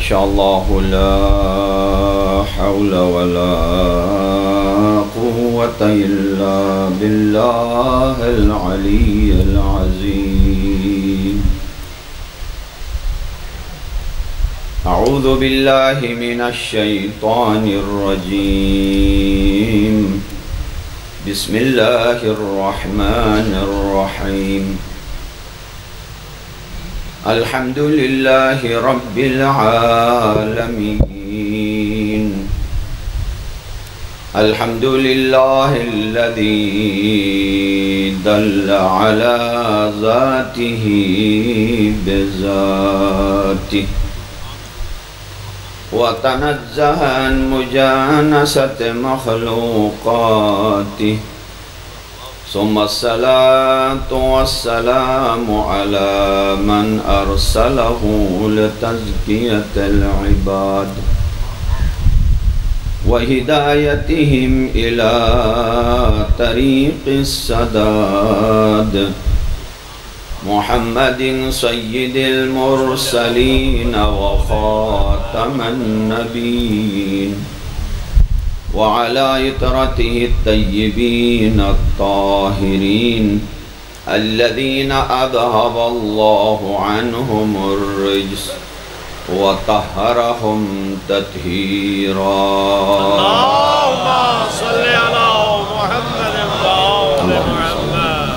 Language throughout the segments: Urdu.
شاء الله لا حول ولا قوة إلا بالله العلي العظيم. أعوذ بالله من الشيطان الرجيم. بسم الله الرحمن الرحيم. الحمد لله رب العالمين. الحمد لله الذي دل على ذاته بذاته وتنزه عن مجانسة مخلوقاته. ثم الصلاة والسلام على من أرسله لتزكية العباد وهدايتهم إلى طريق السداد. محمد سيد المرسلين وخاتم النبيين وعلى إطرته الطيبين الطاهرين الذين أذهب الله عنهم الرجس وطهرهم تطهيرا. اللهم صل على محمد وآل محمد.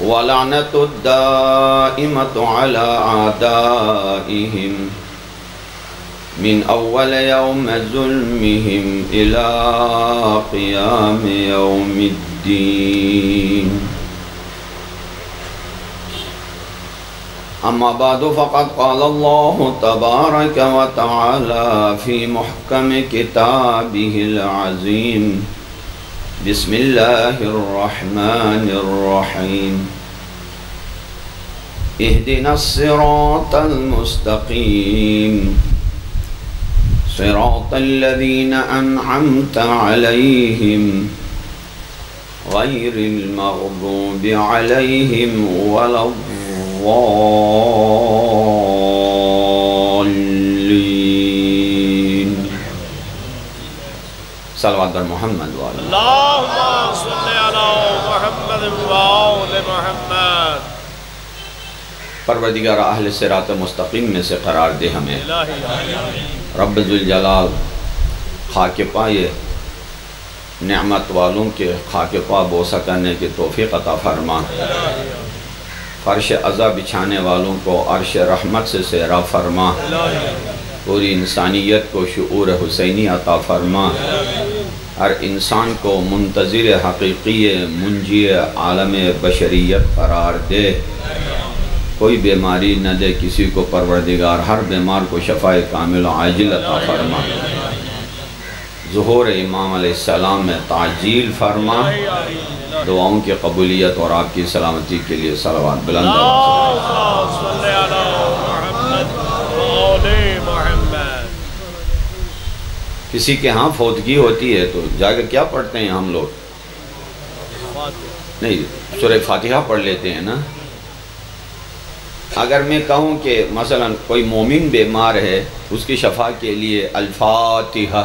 ولعنة الدائمة على أعدائهم من أول يوم ظلمهم إلى قيام يوم الدين. أما بعد فقد قال الله تبارك وتعالى في محكم كتابه العظيم. بسم الله الرحمن الرحيم. اهدنا الصراط المستقيم صراط الذين أنعمت عليهم غير المغضوب عليهم ولا الضالين. صلوات بر محمد وآل اللهم صل على محمد وآل محمد. پروردگار اہل صراط مستقیم میں سے قرار دے ہمیں. رب ذوالجلال خاک پائے نعمت والوں کے خاک پا بوسہ کرنے کی توفیق عطا فرما. فرش عزا بچھانے والوں کو عرش رحمت سے سیرا فرما. پوری انسانیت کو شعور حسینی عطا فرما. ہر انسان کو منتظر حقیقی منجی عالم بشریت قرار دے. کوئی بیماری نہ دے کسی کو پروردگار. ہر بیمار کو شفاء کامل و عاجل عطا فرما. ظہور امام علیہ السلام میں تعجیل فرما. دعاؤں کی قبولیت اور آپ کی سلامتی کے لیے صلوات بلند. اللهم صل على محمد وآل محمد. کسی کے ہاں فوتگی ہوتی ہے تو جا کر کیا پڑھتے ہیں ہم لوگ؟ نہیں، سورہ فاتحہ پڑھ لیتے ہیں نا. اگر میں کہوں کہ مثلا کوئی مومن بیمار ہے اس کی شفا کے لیے الفاتحہ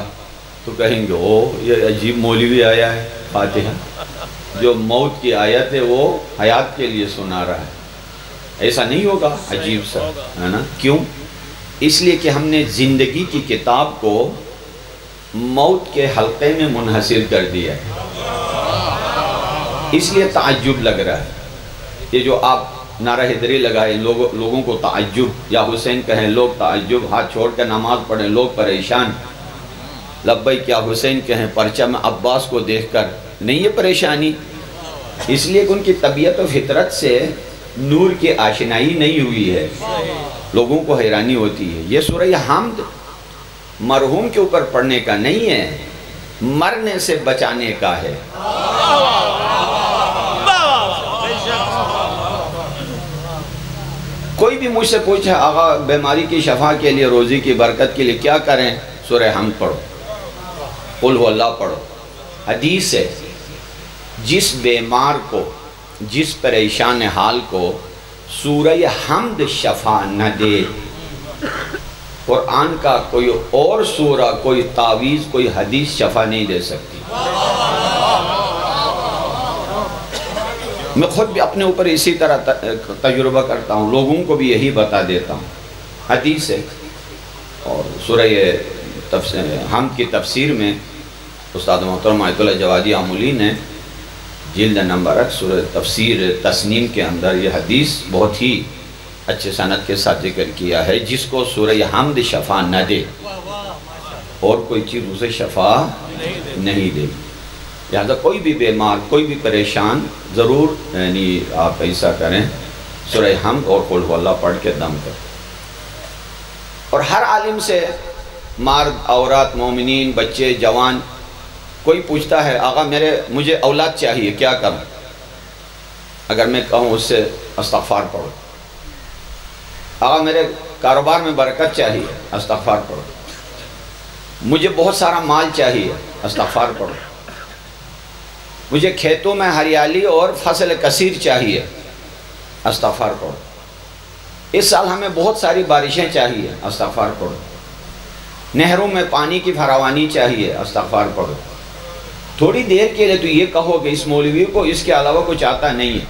تو کہیں گے او یہ عجیب مولوی آیا ہے. فاتحہ جو موت کی آیت ہے وہ حیات کے لیے سنا رہا ہے. ایسا نہیں ہوگا؟ عجیب سا ہے نا. کیوں؟ اس لیے کہ ہم نے زندگی کی کتاب کو موت کے حلقے میں منحصر کر دیا ہے. اس لیے تعجب لگ رہا ہے. یہ جو آپ نعرہ حیدری لگائیں لوگوں کو تعجب، یا حسین کہیں لوگ تعجب، ہاتھ چھوڑ کر نماز پڑھیں لوگ پریشان، لبیک یا حسین کہیں پرچم عباس کو دیکھ کر نہیں یہ پریشانی. اس لیے کہ ان کی طبیعت و فطرت سے نور کی آشنائی نہیں ہوئی ہے. لوگوں کو حیرانی ہوتی ہے. یہ سورہ حمد مرحوم کے اوپر پڑھنے کا نہیں ہے، مرنے سے بچانے کا ہے. کوئی بھی مجھ سے پوچھے آقا بیماری کی شفا کے لیے، روزی کی برکت کے لیے کیا کریں؟ سورہ حمد پڑھو، قل هو اللہ پڑھو. حدیث ہے جس بیمار کو، جس پریشان حال کو سورہ حمد شفا نہ دے، قرآن کا کوئی اور سورہ، کوئی تعویذ، کوئی حدیث شفا نہیں دے سکتی۔ میں خود بھی اپنے اوپر اسی طرح تجربہ کرتا ہوں، لوگوں کو بھی یہی بتا دیتا ہوں۔ حدیث ہے، اور سورہ حمد کی تفسیر میں استاد محترم آیت اللہ جوادی آمولی نے جلد نمبر 8 سورہ تفسیر تسنیم کے اندر یہ حدیث بہت ہی اچھے سند کے ساتھ ذکر کیا ہے، جس کو سورہ حمد شفا نہ دے اور کوئی چیز اسے شفا نہیں دے۔ لہذا کوئی بھی بیمار، کوئی بھی پریشان، ضرور یعنی آپ ایسا کریں، سورہ حمد اور قل هو اللہ پڑھ کے دم کریں۔ اور ہر عالم سے، مرد، عورت، مومنین، بچے، جوان، کوئی پوچھتا ہے آقا مجھے اولاد چاہیے، کیا کروں؟ اگر میں کہوں اس سے استغفار پڑھو۔ آقا میرے کاروبار میں برکت چاہیے، استغفار پڑھو۔ مجھے بہت سارا مال چاہیے، استغفار پڑھو۔ مجھے کھیتوں میں ہریالی اور فصل کثیر چاہیے، استغفار پڑھو۔ اس سال ہمیں بہت ساری بارشیں چاہیے، استغفار پڑھو۔ نہروں میں پانی کی فراوانی چاہیے، استغفار پڑھو۔ تھوڑی دیر کے لیے تو یہ کہو کہ اس مولوی کو اس کے علاوہ کچھ آتا نہیں ہے۔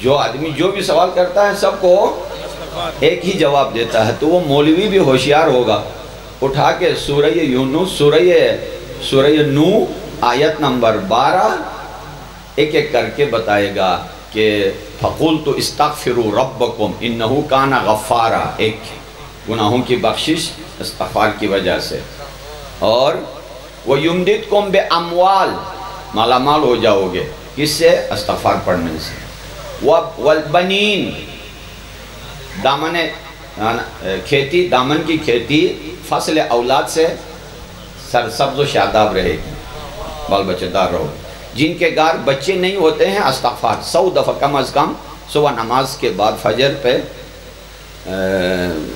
جو آدمی جو بھی سوال کرتا ہے سب کو ایک ہی جواب دیتا ہے، تو وہ مولوی بھی ہوشیار ہوگا، اٹھا کے سورہ یونس، سورہ نو آیت نمبر 12 ایک ایک کر کے بتائے گا کہ فَقُلْتُ اسْتَغْفِرُوا رَبَّكُمْ إِنَّهُ كَانَ غَفَّارًا، ایک گناہوں کی بخشش استغفار کی وجہ سے، اور وَيُمْدِدْكُمْ بِأَمْوَالٍ، مالا مال ہو جاؤ گے، کس سے؟ استغفار پڑھنے سے۔ وَالْبَنِينَ، دامن کھیتی، دامن کی کھیتی، فصل اولاد سے سرسبز و شاداب رہے گی، بال بچے دار رہو۔ جن کے گھر بچے نہیں ہوتے ہیں، استغفار 100 دفعہ کم از کم صبح نماز کے بعد فجر پہ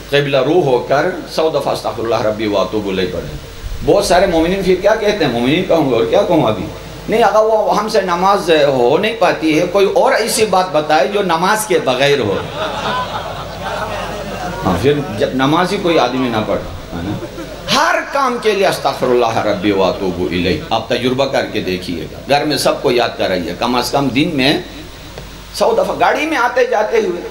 قبلہ روح ہو کر 100 دفعہ استغفر اللہ ربی واتوب الیہ پڑھیں۔ بہت سارے مومنین پھر کیا کہتے ہیں؟ مومنین کہوں گے اور کیا کہوں ابھی؟ نہیں آقا وہ ہم سے نماز ہو نہیں پاتی ہے، کوئی اور ایسی بات بتائے جو نماز کے بغیر ہو۔ پھر جب نماز ہی کوئی آدمی نہ پڑھ، ہر کام کے لیے استغفر اللہ ربی واتوب الیہ۔ آپ تجربہ کر کے دیکھیے گا، گھر میں سب کو یاد کرائیے، کم از کم دن میں 100 دفعہ، گاڑی میں آتے جاتے ہوئے،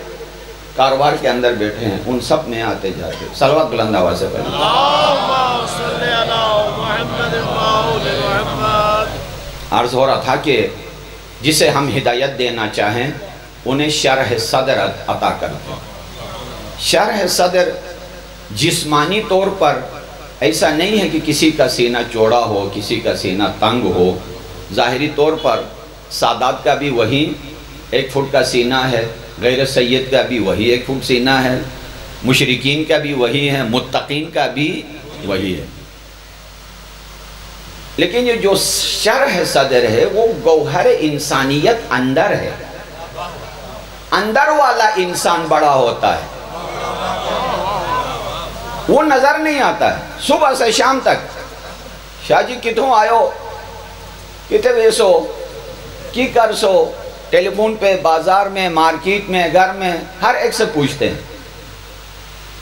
کاروبار کے اندر بیٹھے ہیں، ان سب میں آتے جاتے، صلوات بلند آواز سے پڑھیں۔ اللہم صلی علی محمد وآل محمد۔ عرض ہو رہا تھا کہ جسے ہم ہدایت دینا چاہیں انہیں شرح صدر عطا کرتے ہیں۔ شرح صدر جسمانی طور پر ایسا نہیں ہے کہ کسی کا سینہ چوڑا ہو، کسی کا سینہ تنگ ہو۔ ظاہری طور پر سادات کا بھی وہی 1 فٹ کا سینہ ہے، غیر سید کا بھی وہی 1 فٹ سینہ ہے، مشرکین کا بھی وہی ہے، متقین کا بھی وہی ہے۔ لیکن یہ جو شرح صدر ہے وہ گوہر انسانیت اندر ہے، اندر والا انسان بڑا ہوتا ہے، وہ نظر نہیں آتا ہے۔ صبح سے شام تک شاہ جی کتوں آئو، کتے ویسو، کی کر سو، ٹیلی فون پہ، بازار میں، مارکیٹ میں، گھر میں، ہر ایک سے پوچھتے ہیں،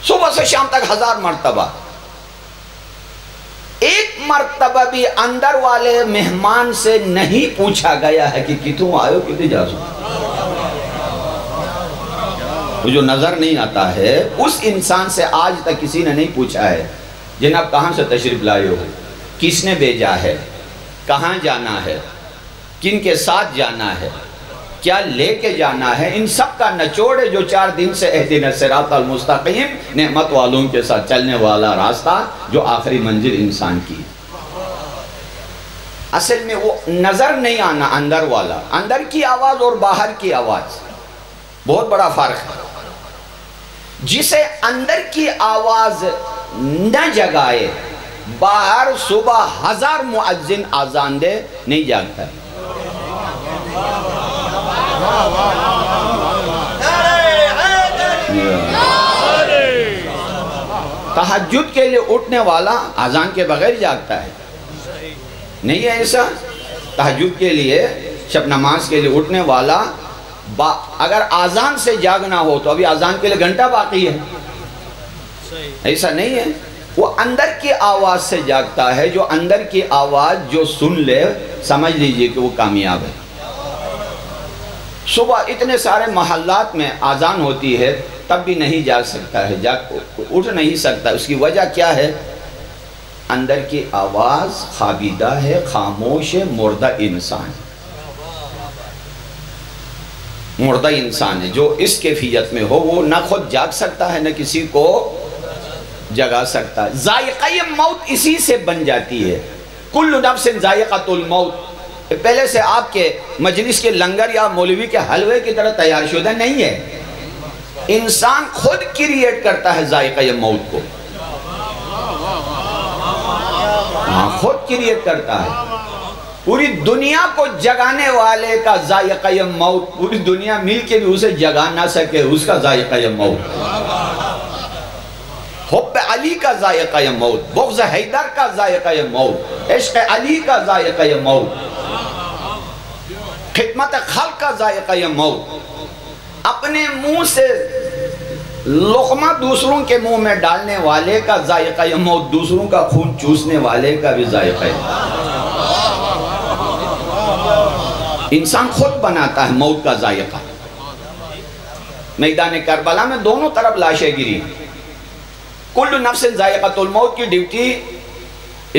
صبح سے شام تک 1000 مرتبہ۔ ایک مرتبہ بھی اندر والے مہمان سے نہیں پوچھا گیا ہے کہ کتوں آئو، کتے جا سو۔ وہ جو نظر نہیں آتا ہے اس انسان سے آج تک کسی نے نہیں پوچھا ہے جناب کہاں سے تشریف لائے ہو، کس نے بھیجا ہے، کہاں جانا ہے، کن کے ساتھ جانا ہے، کیا لے کے جانا ہے۔ ان سب کا نچوڑ ہے جو 4 دن سے اہدنا الصراط المستقیم، نعمت والوں کے ساتھ چلنے والا راستہ جو آخری منزل انسان کی۔ اصل میں وہ نظر نہیں آنا، اندر والا، اندر کی آواز اور باہر کی آواز بہت بڑا فرق ہے۔ جسے اندر کی آواز نہ جگائے، باہر صبح 1000 مؤذن آذان دے نہیں جاگتا ہے۔ تہجد کے لیے اٹھنے والا آذان کے بغیر جاگتا ہے، نہیں ہے ایسا؟ تہجد کے لیے، شب نماز کے لیے اٹھنے والا اگر آزان سے جاگنا ہو تو ابھی آزان کے لیے گھنٹہ باقی ہے، ایسا نہیں ہے، وہ اندر کی آواز سے جاگتا ہے، جو اندر کی آواز جو سن لے سمجھ لیجئے کہ وہ کامیاب ہے۔ صبح اتنے سارے محلات میں آزان ہوتی ہے تب بھی نہیں جاگ سکتا ہے، اٹھ نہیں سکتا، اس کی وجہ کیا ہے؟ اندر کی آواز خوابیدہ ہے، خاموش ہے، مردہ انسان ہے، مردہ انسان ہے۔ جو اس کیفیت میں ہو وہ نہ خود جاگ سکتا ہے نہ کسی کو جگا سکتا ہے۔ ذائقہ موت اسی سے بن جاتی ہے، کل نفس ذائقۃ الموت، پہلے سے آپ کے مجلس کے لنگر یا مولوی کے حلوے کی طرح تیار شدہ نہیں ہے، انسان خود کریٹ کرتا ہے ذائقہ موت کو، خود کریٹ کرتا ہے۔ پوری دنیا کو جگانے والے کا ذائقہ موت، پوری دنیا مل کے بھی اسے جگا نہ سکے، اس کا ذائقہ موت، حب علی کا ذائقہ موت، بغض حیدر کا ذائقہ موت، عشق علی کا ذائقہ موت، خدمت خلق کا ذائقہ موت، اپنے منہ سے لقمہ دوسروں کے منہ میں ڈالنے والے کا ذائقہ موت، دوسروں کا خون چوسنے والے کا بھی ذائقہ موت۔ انسان خود بناتا ہے موت کا ذائقہ۔ میدان کربلا میں دونوں طرف لاشیں گری، کل نفس ذائقۃ الموت کی ڈیوٹی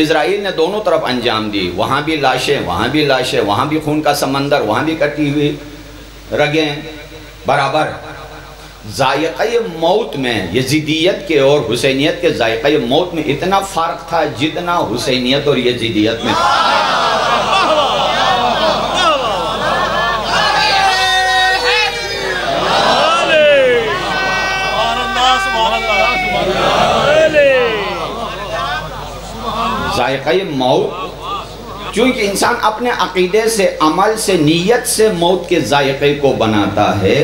اسرائیل نے دونوں طرف انجام دی، وہاں بھی لاشیں، وہاں بھی لاشیں، وہاں بھی خون کا سمندر، وہاں بھی کٹی ہوئی رگیں برابر۔ ذائقہ موت میں یزیدیت کے اور حسینیت کے ذائقہ موت میں اتنا فرق تھا جتنا حسینیت اور یزیدیت میں تھا۔ ذائقہ موت، چونکہ انسان اپنے عقیدے سے، عمل سے، نیت سے موت کے ذائقے کو بناتا ہے،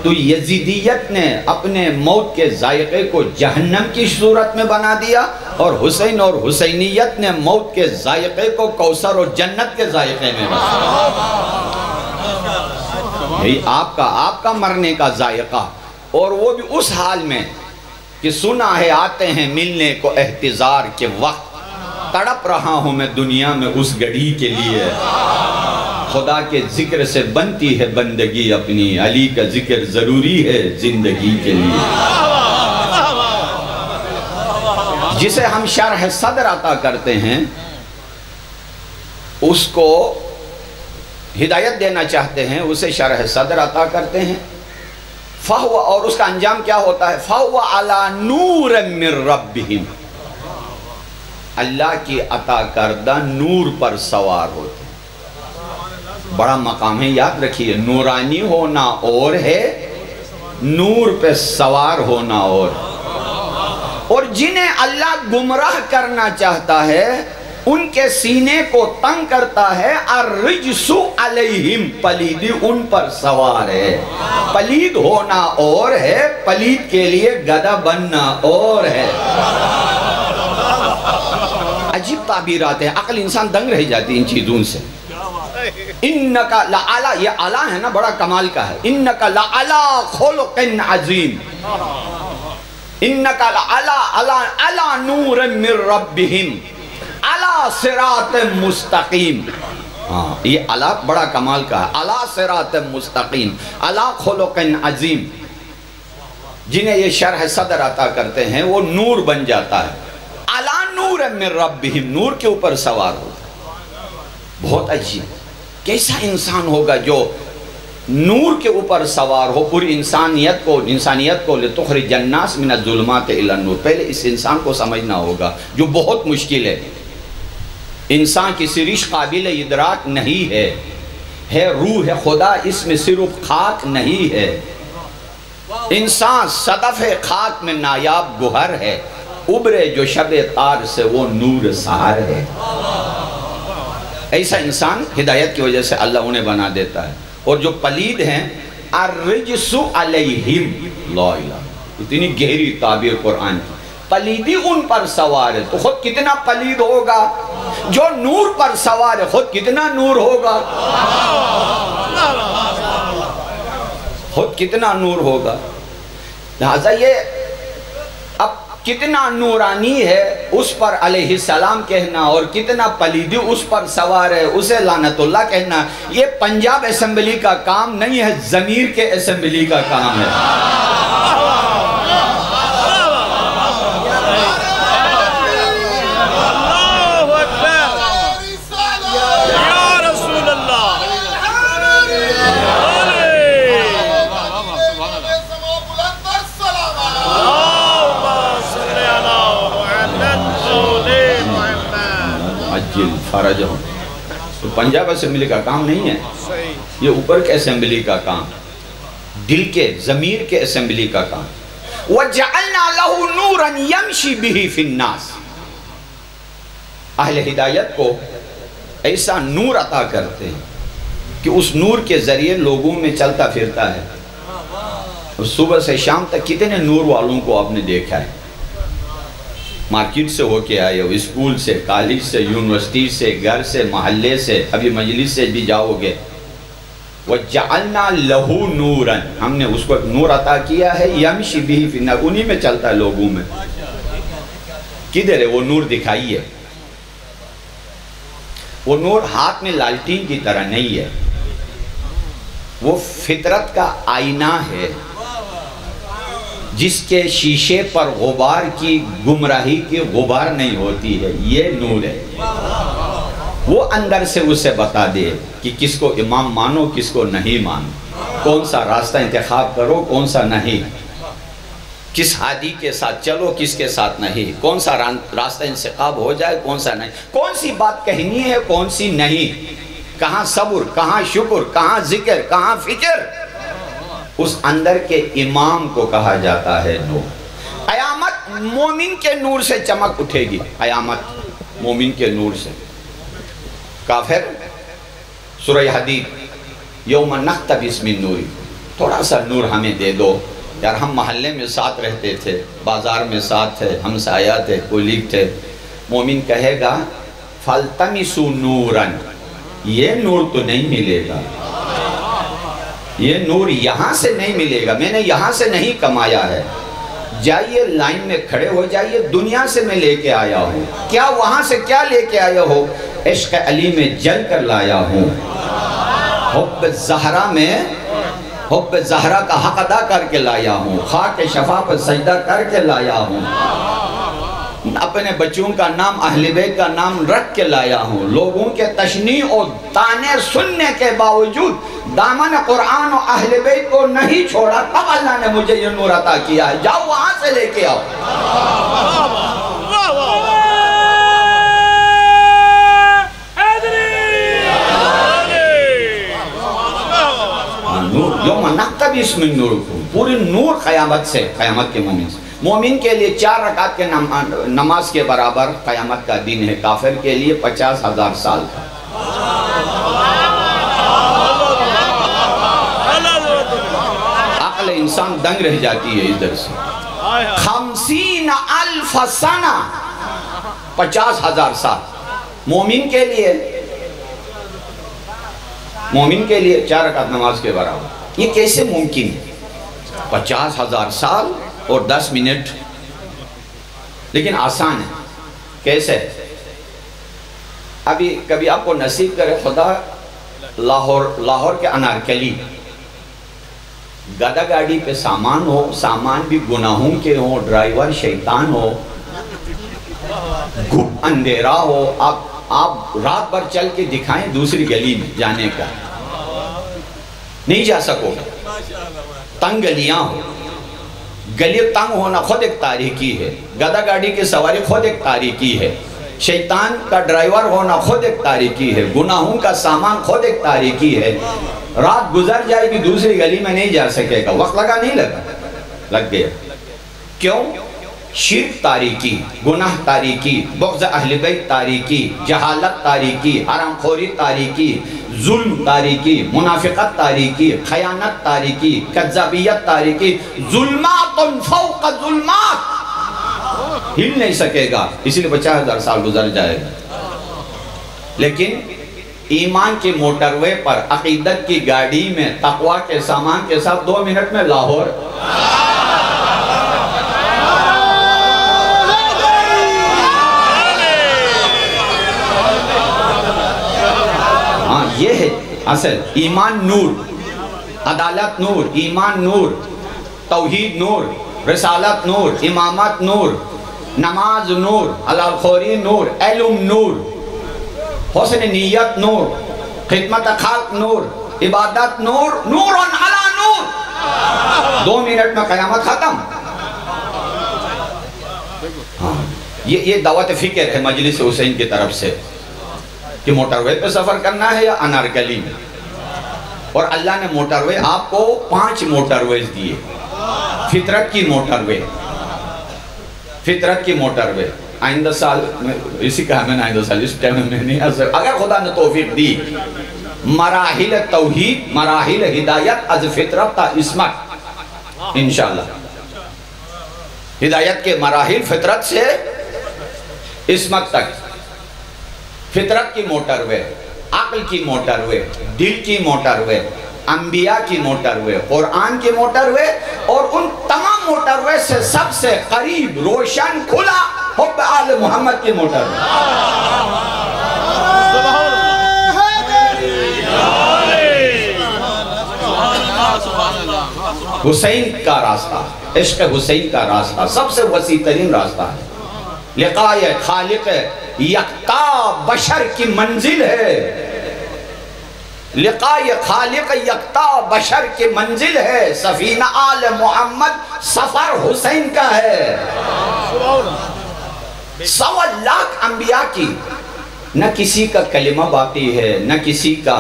تو یزیدیت نے اپنے موت کے ذائقے کو جہنم کی صورت میں بنا دیا، اور حسین اور حسینیت نے موت کے ذائقے کو کوثر اور جنت کے ذائقے میں بنا دیا۔ یہی آپ کا مرنے کا ذائقہ، اور وہ بھی اس حال میں کہ سنا ہے آتے ہیں ملنے کو احتضار کے وقت، تڑپ رہا ہوں میں دنیا میں اس گھڑی کے لیے، خدا کے ذکر سے بنتی ہے بندگی اپنی، علی کا ذکر ضروری ہے زندگی کے لیے۔ جسے ہم شرح صدر عطا کرتے ہیں، اس کو ہدایت دینا چاہتے ہیں، اسے شرح صدر عطا کرتے ہیں، فَهُوَ، اور اس کا انجام کیا ہوتا ہے؟ فَهُوَ عَلَى نُورٍ مِّن رَبِّهِمْ، اللہ کی عطا کردہ نور پر سوار ہوتے ہیں۔ بڑا مقام ہے، یاد رکھیے، نورانی ہونا اور ہے، نور پہ سوار ہونا اور جنہیں اللہ گمراہ کرنا چاہتا ہے ان کے سینے کو تنگ کرتا ہے، الرجس علیہم، پلیدی ان پر سوار ہے۔ پلید ہونا اور ہے، پلید کے لیے گدھا بننا اور ہے۔ عجیب تعبیرات ہیں، عقل انسان دنگ رہ جاتی ان چیزوں سے۔ انکا لعلا، یہ علا ہے نا، بڑا کمال کا ہے۔ انکا لعلا خلق عظیم، انکا لعلا علا نور من ربہم علا صراط مستقیم۔ یہ علا بڑا کمال کا ہے، علا صراط مستقیم، علا خلق عظیم۔ جنہیں یہ شرح صدر عطا کرتے ہیں وہ نور بن جاتا ہے، علا نور من ربہم، نور کے اوپر سوار ہوتا ہے۔ بہت عجیب، کیسا انسان ہوگا جو نور کے اوپر سوار ہو، پوری انسانیت کو لتخرج الناس من الظلمات الی النور۔ پہلے اس انسان کو سمجھنا ہوگا، جو بہت مشکل ہے۔ انسان کی سرش قابل ادراک نہیں ہے روح خدا، اس میں صرف خاک نہیں ہے۔ انسان صدف خاک میں نایاب گوہر ہے، ابرے جو شب تار سے وہ نور سہر ہے۔ ایسا انسان ہدایت کی وجہ سے اللہ انہیں بنا دیتا ہے۔ اور جو پلید ہیں، الرجس علیہم، لا الہ، اتنی گہری تعبیر قرآن کی، پلیدی ان پر سوار ہے، تو خود کتنا پلید ہوگا؟ جو نور پر سوار ہے خود کتنا نور ہوگا؟ خود کتنا نور ہوگا. لہذا یہ اب کتنا نورانی ہے اس پر علیہ السلام کہنا اور کتنا پلیدی اس پر سوار ہے اسے لعنت اللہ کہنا، یہ پنجاب اسمبلی کا کام نہیں ہے، ضمیر کے اسمبلی کا کام ہے. فرج ہوں تو پنجاب اسمبلی کا کام نہیں ہے، یہ اوپر کے اسمبلی کا کام، دل کے ضمیر کے اسمبلی کا کام. وَجَعَلْنَا لَهُ نُورًا يَمْشِي بِهِ فِي النَّاسِ. اہل ہدایت کو ایسا نور عطا کرتے ہیں کہ اس نور کے ذریعے لوگوں میں چلتا پھرتا ہے. اور صبح سے شام تک کتنے نور والوں کو آپ نے دیکھا ہے، مارکیٹ سے ہو کے آئے ہو، اسکول سے، کالج سے، یونیورسٹی سے، گھر سے، محلے سے، ابھی مجلس سے بھی جاؤ گے. وَجَعَلْنَا لَهُ نُورًا، ہم نے اس کو ایک نور عطا کیا ہے، يَمْشِي بِهِ فِي النَّاسِ، انہی میں چلتا ہے لوگوں میں. کدھر ہے وہ نور؟ دکھائیے. وہ نور ہاتھ میں لالٹین کی طرح نہیں ہے، وہ فطرت کا آئینہ ہے جس کے شیشے پر غبار کی، گمراہی کی غبار نہیں ہوتی ہے. یہ نور ہے، وہ اندر سے اسے بتا دے کہ کس کو امام مانو، کس کو نہیں مانو، کون سا راستہ انتخاب کرو، کون سا نہیں، کس ہادی کے ساتھ چلو، کس کے ساتھ نہیں، کون سا راستہ انتخاب ہو جائے، کون سا نہیں، کون سی بات کہنی ہے، کون سی نہیں، کہاں صبر، کہاں شکر، کہاں ذکر، کہاں فکر. اس اندر کے امام کو کہا جاتا ہے نور. قیامت مومن کے نور سے چمک اٹھے گی، قیامت مومن کے نور سے. کافر سورہ حدید یوم نختبس من نوری، تھوڑا سا نور ہمیں دے دو. یار ہم محلے میں ساتھ رہتے تھے، بازار میں ساتھ تھے، ہم سایہ تھے، کولیگ تھے. مومن کہے گا فَالْتَمِسُوا نُورًا، یہ نور تو نہیں ملے گا، یہ نور یہاں سے نہیں ملے گا، میں نے یہاں سے نہیں کمایا ہے. جائیے لائن میں کھڑے ہو جائیے، دنیا سے میں لے کے آیا ہوں. کیا وہاں سے کیا لے کے آیا ہو؟ عشق علی میں جل کر لایا ہوں، حب زہرا میں، حب زہرا کا حق ادا کر کے لایا ہوں، خاک شفا پر سجدہ کر کے لایا ہوں، اپنے بچوں کا نام اہل بیت کا نام رکھ کے لایا ہوں. لوگوں کے تشنیع اور تانے سننے کے باوجود دامن قرآن و اہل بیت کو نہیں چھوڑا، تب اللہ نے مجھے یہ نور عطا کیا ہے. جاؤ وہاں سے لے کے آؤ. یوم نختبس من نورکم، پوری نور قیامت سے، قیامت کے مومن سے. مومن کے لیے 4 رکعت کے نماز کے برابر قیامت کا دن ہے، کافر کے لیے 50,000 سال کا. عقل انسان دنگ رہ جاتی ہے ادھر سے. 50,000 سنہ، 50,000 سال. مومن کے لیے 4 رکعت نماز کے برابر. یہ کیسے ممکن ہے؟ 50,000 سال اور 10 منٹ. لیکن آسان ہے. کیسے؟ ابھی کبھی آپ کو نصیب کرے خدا، لاہور کے انارکلی گدا گاڑی پہ سامان ہو، سامان بھی گناہوں کے ہو، ڈرائیور شیطان ہو، گھپ اندھیرا ہو، آپ رات بھر چل کے دکھائیں دوسری گلی میں جانے کا، نہیں جا سکو گے. تنگ گلیاں ہو، گلی تنگ ہونا خود ایک تاریکی ہے، گدا گاڑی کی سواری خود ایک تاریکی ہے، شیطان کا ڈرائیور ہونا خود ایک تاریکی ہے، گناہوں کا سامان خود ایک تاریکی ہے. رات گزر جائے گی دوسری گلی میں نہیں جا سکے گا. وقت لگا نہیں لگا؟ لگ گیا. کیوں؟ شرک تاریکی، گناہ تاریکی، بغض اہل بیت تاریکی، جہالت تاریکی، حرام خوری تاریکی، ظلم تاریکی، منافقت تاریکی، خیانت تاریکی، کذابیت تاریکی. ظلمات فوق ظلمات، ہل نہیں سکے گا. اسی لئے 50,000 سال گزر جائے گا. لیکن ایمان کی موٹروے پر عقیدت کی گاڑی میں تقوی کے سامان کے ساتھ 2 منٹ میں لاہور. ہاں یہ ہے اصل. ایمان نور، عدالت نور، ایمان نور، توحید نور، رسالت نور، امامت نور، نماز نور، حلال خوری نور، علم نور، حسن نیت نور، خدمت خلق نور، عبادت نور، نور علی نور. 2 منٹ میں قیامت ختم. یہ دعوت فکر ہے مجلس حسین کی طرف سے کہ موٹروے پہ سفر کرنا ہے یا انارکلی میں. اور اللہ نے موٹروے آپ کو 5 موٹرویز دیے. فطرت کی موٹروے، فطرت کی موٹروے. آئندہ سال اسی کہا میں نے آئندہ سال اس ٹائم میں نہیں حضر اگر خدا نے توفیق دی مراحل توحید، مراحل ہدایت از فطرت تا اسمت انشاءاللہ. ہدایت کے مراحل فطرت سے اسمت تک. فطرت کی موٹروے، عقل کی موٹروے، دل کی موٹروے، انبیاء کی موٹروے، قرآن کی موٹروے، اور ان تمام موٹروے سے سب سے قریب روشن کھلا حب آل محمد کی موٹروے. حسین کا راستہ، عشق حسین کا راستہ سب سے وسیع ترین راستہ ہے. لقائے خالق یکتا بشر کی منزل ہے. لقائے خالق یکتا بشر کی منزل ہے. سفینہ آل محمد سفر حسین کا ہے. 100 لاکھ انبیاء کی نہ کسی کا کلمہ باقی ہے، نہ کسی کا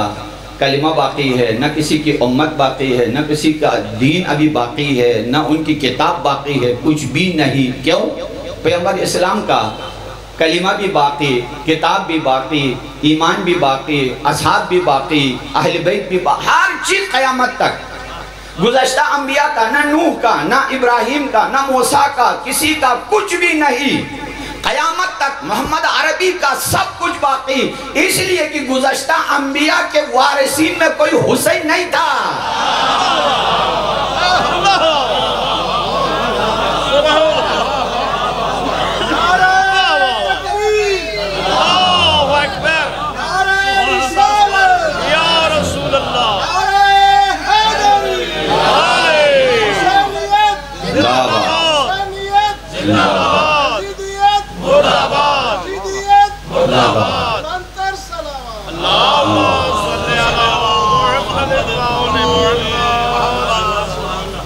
کلمہ باقی ہے، نہ کسی کی امت باقی ہے، نہ کسی کا دین ابھی باقی ہے، نہ ان کی کتاب باقی ہے، کچھ بھی نہیں. کیوں؟ پیغمبر اسلام کا کلمہ بھی باقی، کتاب بھی باقی، ایمان بھی باقی، اصحاب بھی باقی، اہل بیت بھی باقی، ہر چیز قیامت تک. گزشتہ انبیاء کا نہ نوح کا، نہ ابراہیم کا، نہ موسیٰ کا، کسی کا کچھ بھی نہیں. قیامت تک محمد عربی کا سب کچھ باقی. اس لیے کہ گزشتہ انبیاء کے وارثین میں کوئی حسین نہیں تھا.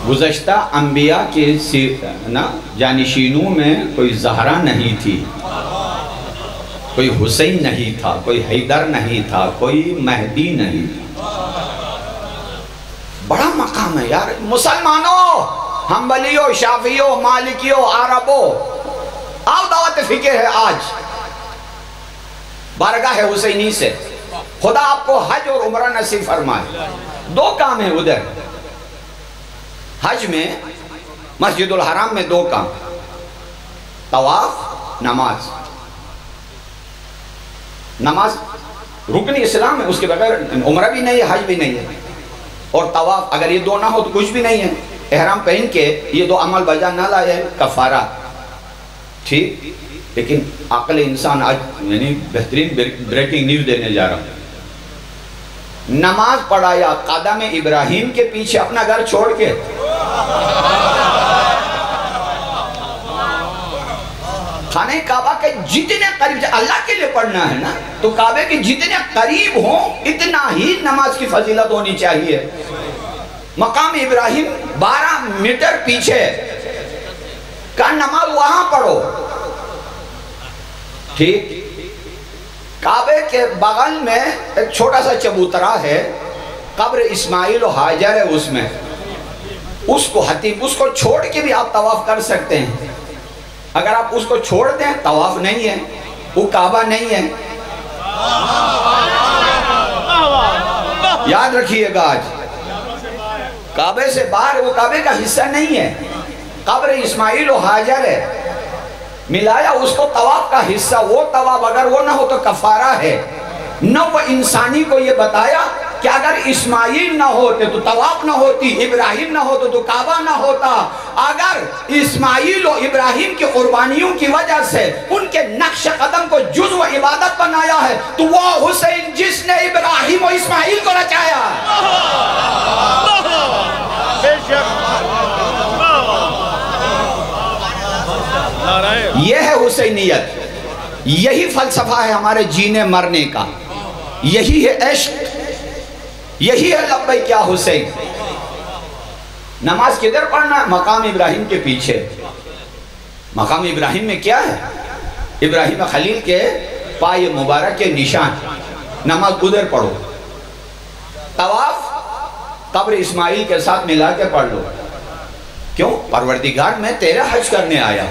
گزشتہ انبیاء کے جانشینوں میں کوئی زہرا نہیں تھی، کوئی حسین نہیں تھا، کوئی حیدر نہیں تھا، کوئی مہدی نہیں تھا. بڑا مقام ہے یار. مسلمانوں، حنبلیوں، شافعیوں، مالکیوں، عربوں، آؤ دعوت فکر ہے آج بارگاہ حسینی سے. خدا آپ کو حج اور عمرہ نصیب فرمائے. 2 کام ہیں ادھر. حج میں مسجد الحرام میں 2 کام، طواف، نماز. نماز رکن اسلام ہے، اس کے بغیر عمرہ بھی نہیں ہے، حج بھی نہیں ہے. اور طواف اگر یہ 2 نہ ہو تو کچھ بھی نہیں ہے. احرام پہن کے یہ 2 عمل بجا نہ لائے کفارہ. ٹھیک، لیکن عقل انسان آج یعنی بہترین بریکنگ نیوز دینے جا رہا ہوں. نماز پڑھایا قدم ابراہیم کے پیچھے اپنا گھر چھوڑ کے. خانہ کعبہ کے جتنے قریب، اللہ کے لیے پڑھنا ہے نا، تو کعبے کے جتنے قریب ہوں اتنا ہی نماز کی فضیلت ہونی چاہیے. مقام ابراہیم 12 میٹر پیچھے کا نماز وہاں پڑھو. ٹھیک، کعبے کے بغل میں ایک چھوٹا سا چبوترا ہے، قبر اسماعیل و حاجر ہے اس میں. اس کو حتیب، اس کو چھوڑ کے بھی آپ طواف کر سکتے ہیں. اگر آپ اس کو چھوڑ دیں طواف نہیں ہے، وہ کعبہ نہیں ہے. یاد رکھیے گا آج کعبے سے باہر وہ کعبے کا حصہ نہیں ہے، قبر اسماعیل و حاجر ہے. ملایا اس کو طواف کا حصہ. وہ طواف اگر وہ نہ ہو تو کفارہ ہے. نوع انسانی کو یہ بتایا کہ اگر اسماعیل نہ ہوتے تو طواف نہ ہوتی، ابراہیم نہ ہوتے تو کعبہ نہ ہوتا۔ اگر اسماعیل و ابراہیم کی قربانیوں کی وجہ سے ان کے نقش قدم کو جزو عبادت بنایا ہے تو وہ حسین جس نے ابراہیم و اسماعیل کو رچایا یہ ہے حسینیت، یہی فلسفہ ہے ہمارے جینے مرنے کا، یہی ہے عشق، یہی ہے لبیک یا حسین۔ نماز کدھر پڑھنا ہے؟ مقام ابراہیم کے پیچھے۔ مقام ابراہیم میں کیا ہے؟ ابراہیم خلیل کے پائے مبارک کے نشان، نماز ادھر پڑھو۔ طواف قبر اسماعیل کے ساتھ ملا کے پڑھ لو۔ کیوں؟ پروردگار میں تیرے حج کرنے آیا،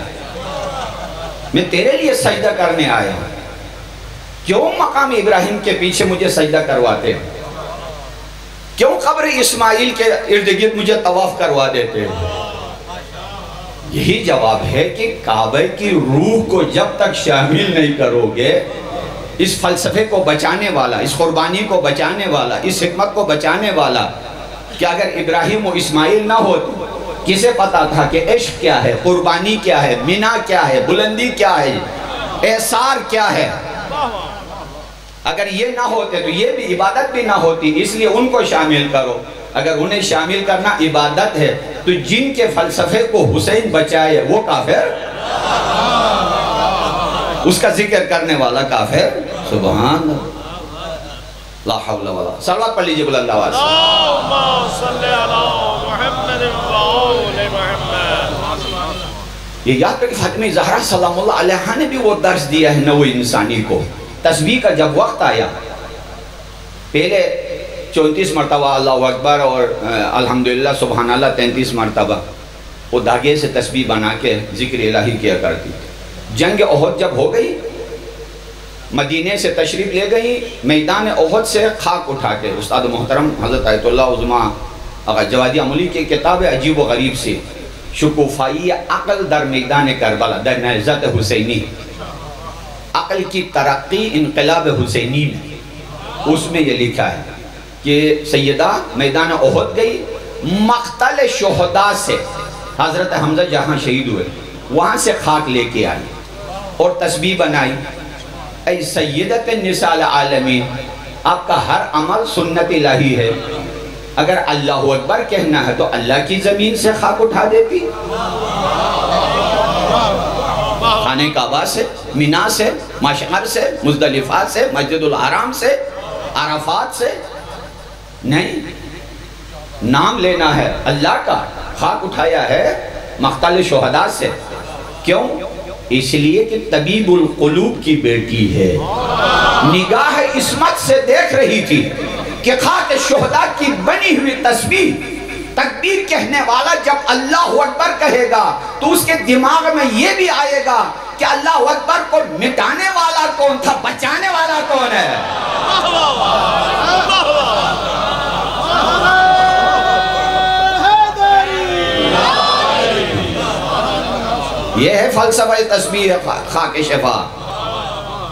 میں تیرے لیے سجدہ کرنے آیا، کیوں مقام ابراہیم کے پیچھے مجھے سجدہ کرواتے ہیں؟ کیوں قبر اسماعیل کے ارد گرد مجھے طواف کروا دیتے ہیں؟ یہی جواب ہے کہ کعبہ کی روح کو جب تک شامل نہیں کرو گے، اس فلسفے کو بچانے والا، اس قربانی کو بچانے والا، اس حکمت کو بچانے والا، کہ اگر ابراہیم و اسماعیل نہ ہوتے کسے پتا تھا کہ عشق کیا ہے، قربانی کیا ہے، منا کیا ہے، بلندی کیا ہے، احسار کیا ہے؟ اگر یہ نہ ہوتے تو یہ بھی عبادت بھی نہ ہوتی، اس لیے ان کو شامل کرو۔ اگر انہیں شامل کرنا عبادت ہے تو جن کے فلسفے کو حسین بچائے وہ کافر، اس کا ذکر کرنے والا کافر۔ سبحان اللہ، لا حول ولا قوة۔ صلوات پڑھ لیجئے بلند آواز سے۔ اللہم صلی علی محمد و آل محمد۔ یہ یاد رکھیں فاطمہ زہرا سلام اللہ علیہا نے بھی وہ درس دیا ہے نوع انسانی کو۔ تسبیح کا جب وقت آیا، پہلے 34 مرتبہ اللہ اکبر اور الحمدللہ سبحان اللہ 33 مرتبہ وہ دھاگے سے تسبیح بنا کے ذکر الہی کیا کرتی۔ جنگ احد جب ہو گئی، مدینے سے تشریف لے گئی، میدان احد سے خاک اٹھا کے استاد محترم حضرت آیت اللہ عظمہ آقا جوادی عمولی کی کتاب عجیب و غریب سے شکوفائی عقل در میدان کربلا در نہضت حسینی، عقل کی ترقی انقلاب حسینی میں، اس میں یہ لکھا ہے کہ سیدہ میدان احد گئی، مقتل شہداء سے حضرت حمزہ جہاں شہید ہوئے وہاں سے خاک لے کے آئی اور تسبیح بنائی۔ اے سیدت النساء العالمین، آپ کا ہر عمل سنت الہی ہے، اگر اللہ اکبر کہنا ہے تو اللہ کی زمین سے خاک اٹھا دیتی، خانہ کعبہ سے، مینا سے، مشعر سے، مزدلفہ سے، مسجد الحرام سے، عرفات سے نہیں، نام لینا ہے اللہ کا، خاک اٹھایا ہے مقتل شہداء سے۔ کیوں؟ اس لیے کہ طبیب القلوب کی بیٹی ہے، نگاہ عصمت سے دیکھ رہی تھی کہ خاک شہداء کی بنی ہوئی تسبیح، تکبیر کہنے والا جب اللہ اکبر کہے گا تو اس کے دماغ میں یہ بھی آئے گا کہ اللہ اکبر کو مٹانے والا کون تھا، بچانے والا کون ہے۔ یہ ہے فلسفہ تسبیح خاک شفا۔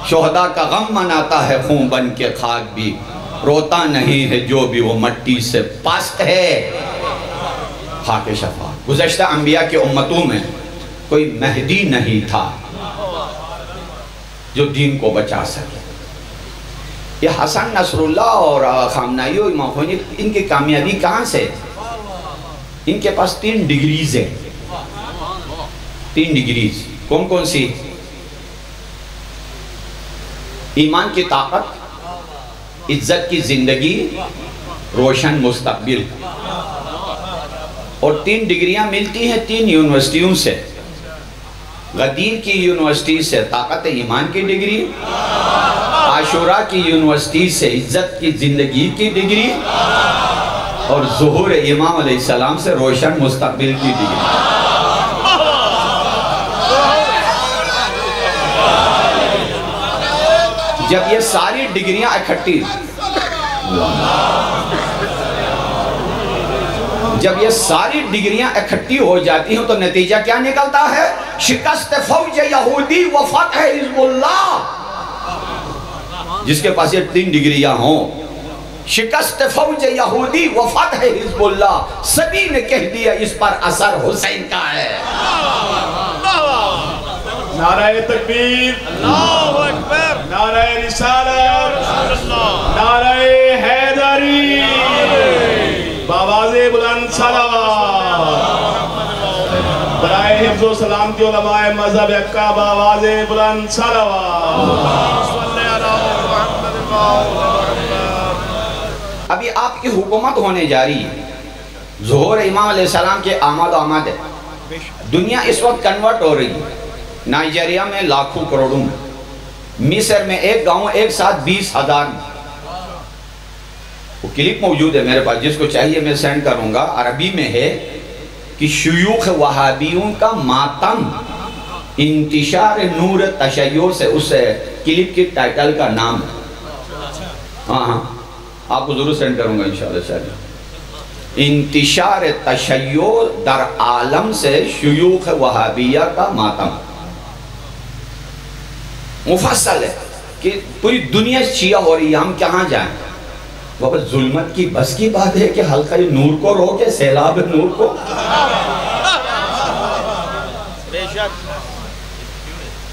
شہداء کا غم مناتا ہے خون بن کے خاک بھی، روتا نہیں ہے جو بھی وہ مٹی سے پست ہے۔ خاک شفا۔ گزشتہ انبیاء کے امتوں میں کوئی مہدی نہیں تھا جو دین کو بچا سکے۔ یہ حسن نصر اللہ اور خامنائی و امام خمینی، ان کی کامیابی کہاں سے؟ ان کے پاس 3 ڈگریز ہیں، 3 ڈگریز۔ کون کون سی؟ ایمان کی طاقت، عزت کی زندگی، روشن مستقبل، اور 3 ڈگریاں ملتی ہیں 3 یونیورسٹیوں سے۔ غدیر کی یونیورسٹی سے طاقت ایمان کی ڈگری، عاشورہ کی یونیورسٹی سے عزت کی زندگی کی ڈگری، اور ظہور امام علیہ السلام سے روشن مستقبل کی ڈگری۔ جب یہ ساری ڈگریاں اکٹھی، جب یہ ساری ڈگریاں اکٹھی ہو جاتی ہیں تو نتیجہ کیا نکلتا ہے؟ شکست فوج یہودی و فتح حزب اللہ۔ جس کے پاس یہ 3 ڈگریاں ہوں، شکست فوج یہودی و فتح حزب اللہ، سبھی نے کہہ دیا اس پر اثر حسین کا ہے۔ نعرہ تکبیر، اللہ اکبر، نعرہ رسالت، نعرہ حیدری، بآواز بلند صلوات، برائے حفظ و سلامتی علماء مذہب حقہ بآواز بلند صلوات۔ ابھی آپ کی حکومت ہونے جا رہی ہے، ظہور امام علیہ السلام کے آمد و آمد ہے، دنیا اس وقت کنورٹ ہو رہی ہے، نائجیریا میں لاکھوں کروڑوں میں، مصر میں ایک گاؤں ایک ساتھ 20,000 میں۔ وہ کلپ موجود ہے میرے پاس، جس کو چاہیے میں سینڈ کروں گا، عربی میں ہے کہ شیوخ وہابیوں کا ماتم، انتشار نور تشیع سے، اس کلپ کی ٹائٹل کا نام ہے۔ ہاں آپ کو ضرور سینڈ کروں گا انشاءاللہ۔ انتشار تشیع در عالم سے شیوخ وہابیہ کا ماتم، مفصل ہے کہ پوری دنیا شیعہ ہو رہی ہے، ہم کہاں جائیں؟ وہ ظلمت کی بس کی بات ہے کہ حلقہ نور کو روکے، سیلاب نور کو۔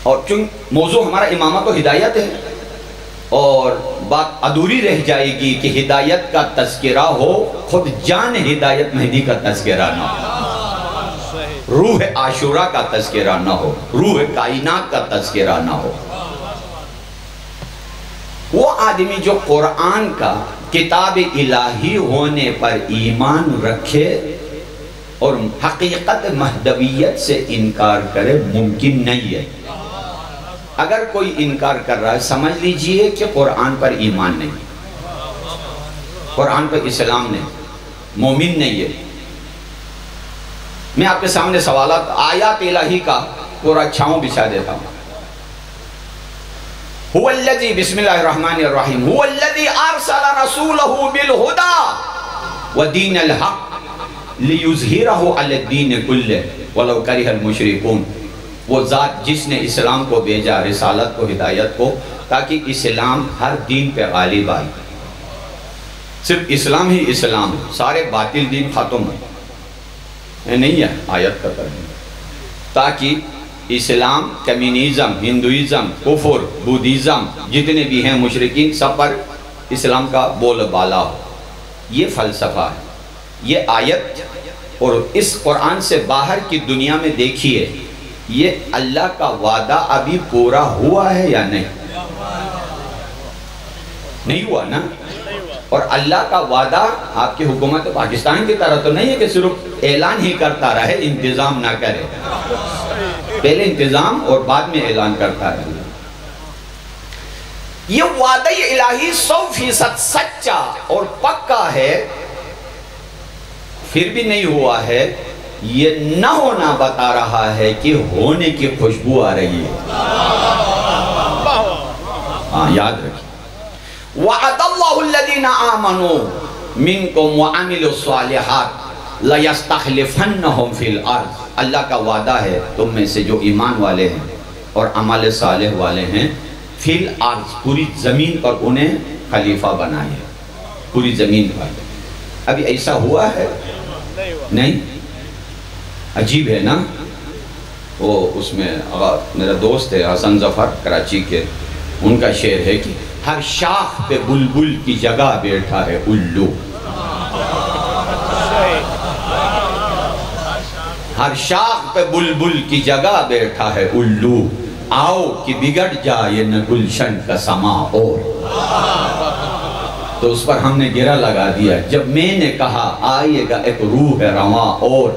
اور چونکہ موضوع ہمارا امامت و ہدایت ہے، اور بات ادھوری رہ جائے گی کہ ہدایت کا تذکرہ ہو، خود جان ہدایت مہدی کا تذکرہ نہ ہو، روح عاشورہ کا تذکرہ نہ ہو، روح کائنات کا تذکرہ نہ ہو۔ وہ آدمی جو قرآن کا کتاب الہی ہونے پر ایمان رکھے اور حقیقت مہدویت سے انکار کرے، ممکن نہیں ہے۔ اگر کوئی انکار کر رہا ہے، سمجھ لیجئے کہ قرآن پر ایمان نہیں، قرآن پر اسلام نہیں، مومن نہیں ہے۔ میں آپ کے سامنے سوالات آیات الہی کا پورا چھاؤں بچھا دیتا ہوں۔ هو الذي بسم اللہ الرحمن الرحیم هو الذي ارسل رسوله بالهدى ودين الحق ليظهره على الدين كله ولو كره المشركون۔ وہ ذات جس نے اسلام کو بھیجا، رسالت کو، ہدایت کو، تاکہ اسلام ہر دین پہ غالب آئے۔ صرف اسلام ہی اسلام، سارے باطل دین ختم ہے، نہیں ہے آیت کا ترجمہ، تاکہ اسلام، کمیونزم، ہندوازم، کفر، بودھیزم، جتنے بھی ہیں مشرکین، سب پر اسلام کا بول بالا ہو۔ یہ فلسفہ ہے، یہ آیت۔ اور اس قرآن سے باہر کی دنیا میں دیکھیے، یہ اللہ کا وعدہ ابھی پورا ہوا ہے یا نہیں؟ نہیں ہوا نا؟ اور اللہ کا وعدہ آپ کی حکومت پاکستان کی طرح تو نہیں ہے کہ صرف اعلان ہی کرتا رہے، انتظام نہ کرے۔ پہلے انتظام اور بعد میں اعلان کرتا رہے۔ یہ وعدہ الہی 100% سچا اور پکا ہے، پھر بھی نہیں ہوا ہے۔ یہ نہ ہونا بتا رہا ہے کہ ہونے کی خوشبو آ رہی ہے۔ ہاں یاد رکھیں، وعد اللہ الذین آمنوا منکم وعملوا الصالحات لیستخلفنہم فی الارض۔ اللہ کا وعدہ ہے تم میں سے جو ایمان والے ہیں اور عمل صالح والے ہیں، فی الارض پوری زمین پر انہیں خلیفہ بنائے، پوری زمین پر۔ ابھی ایسا ہوا ہے؟ نہیں؟ عجیب ہے نا؟ وہ اس میں میرا دوست ہے حسن ظفر کراچی کے، ان کا شعر ہے کہ ہر شاخ پہ بلبل کی جگہ بیٹھا ہے الو، ہر شاخ پہ بلبل کی جگہ بیٹھا ہے الو، آؤ کہ بگڑ جائے نہ گلشن کا سما اور۔ تو اس پر ہم نے گرہ لگا دیا، جب میں نے کہا آئے گا ایک روح رواں اور،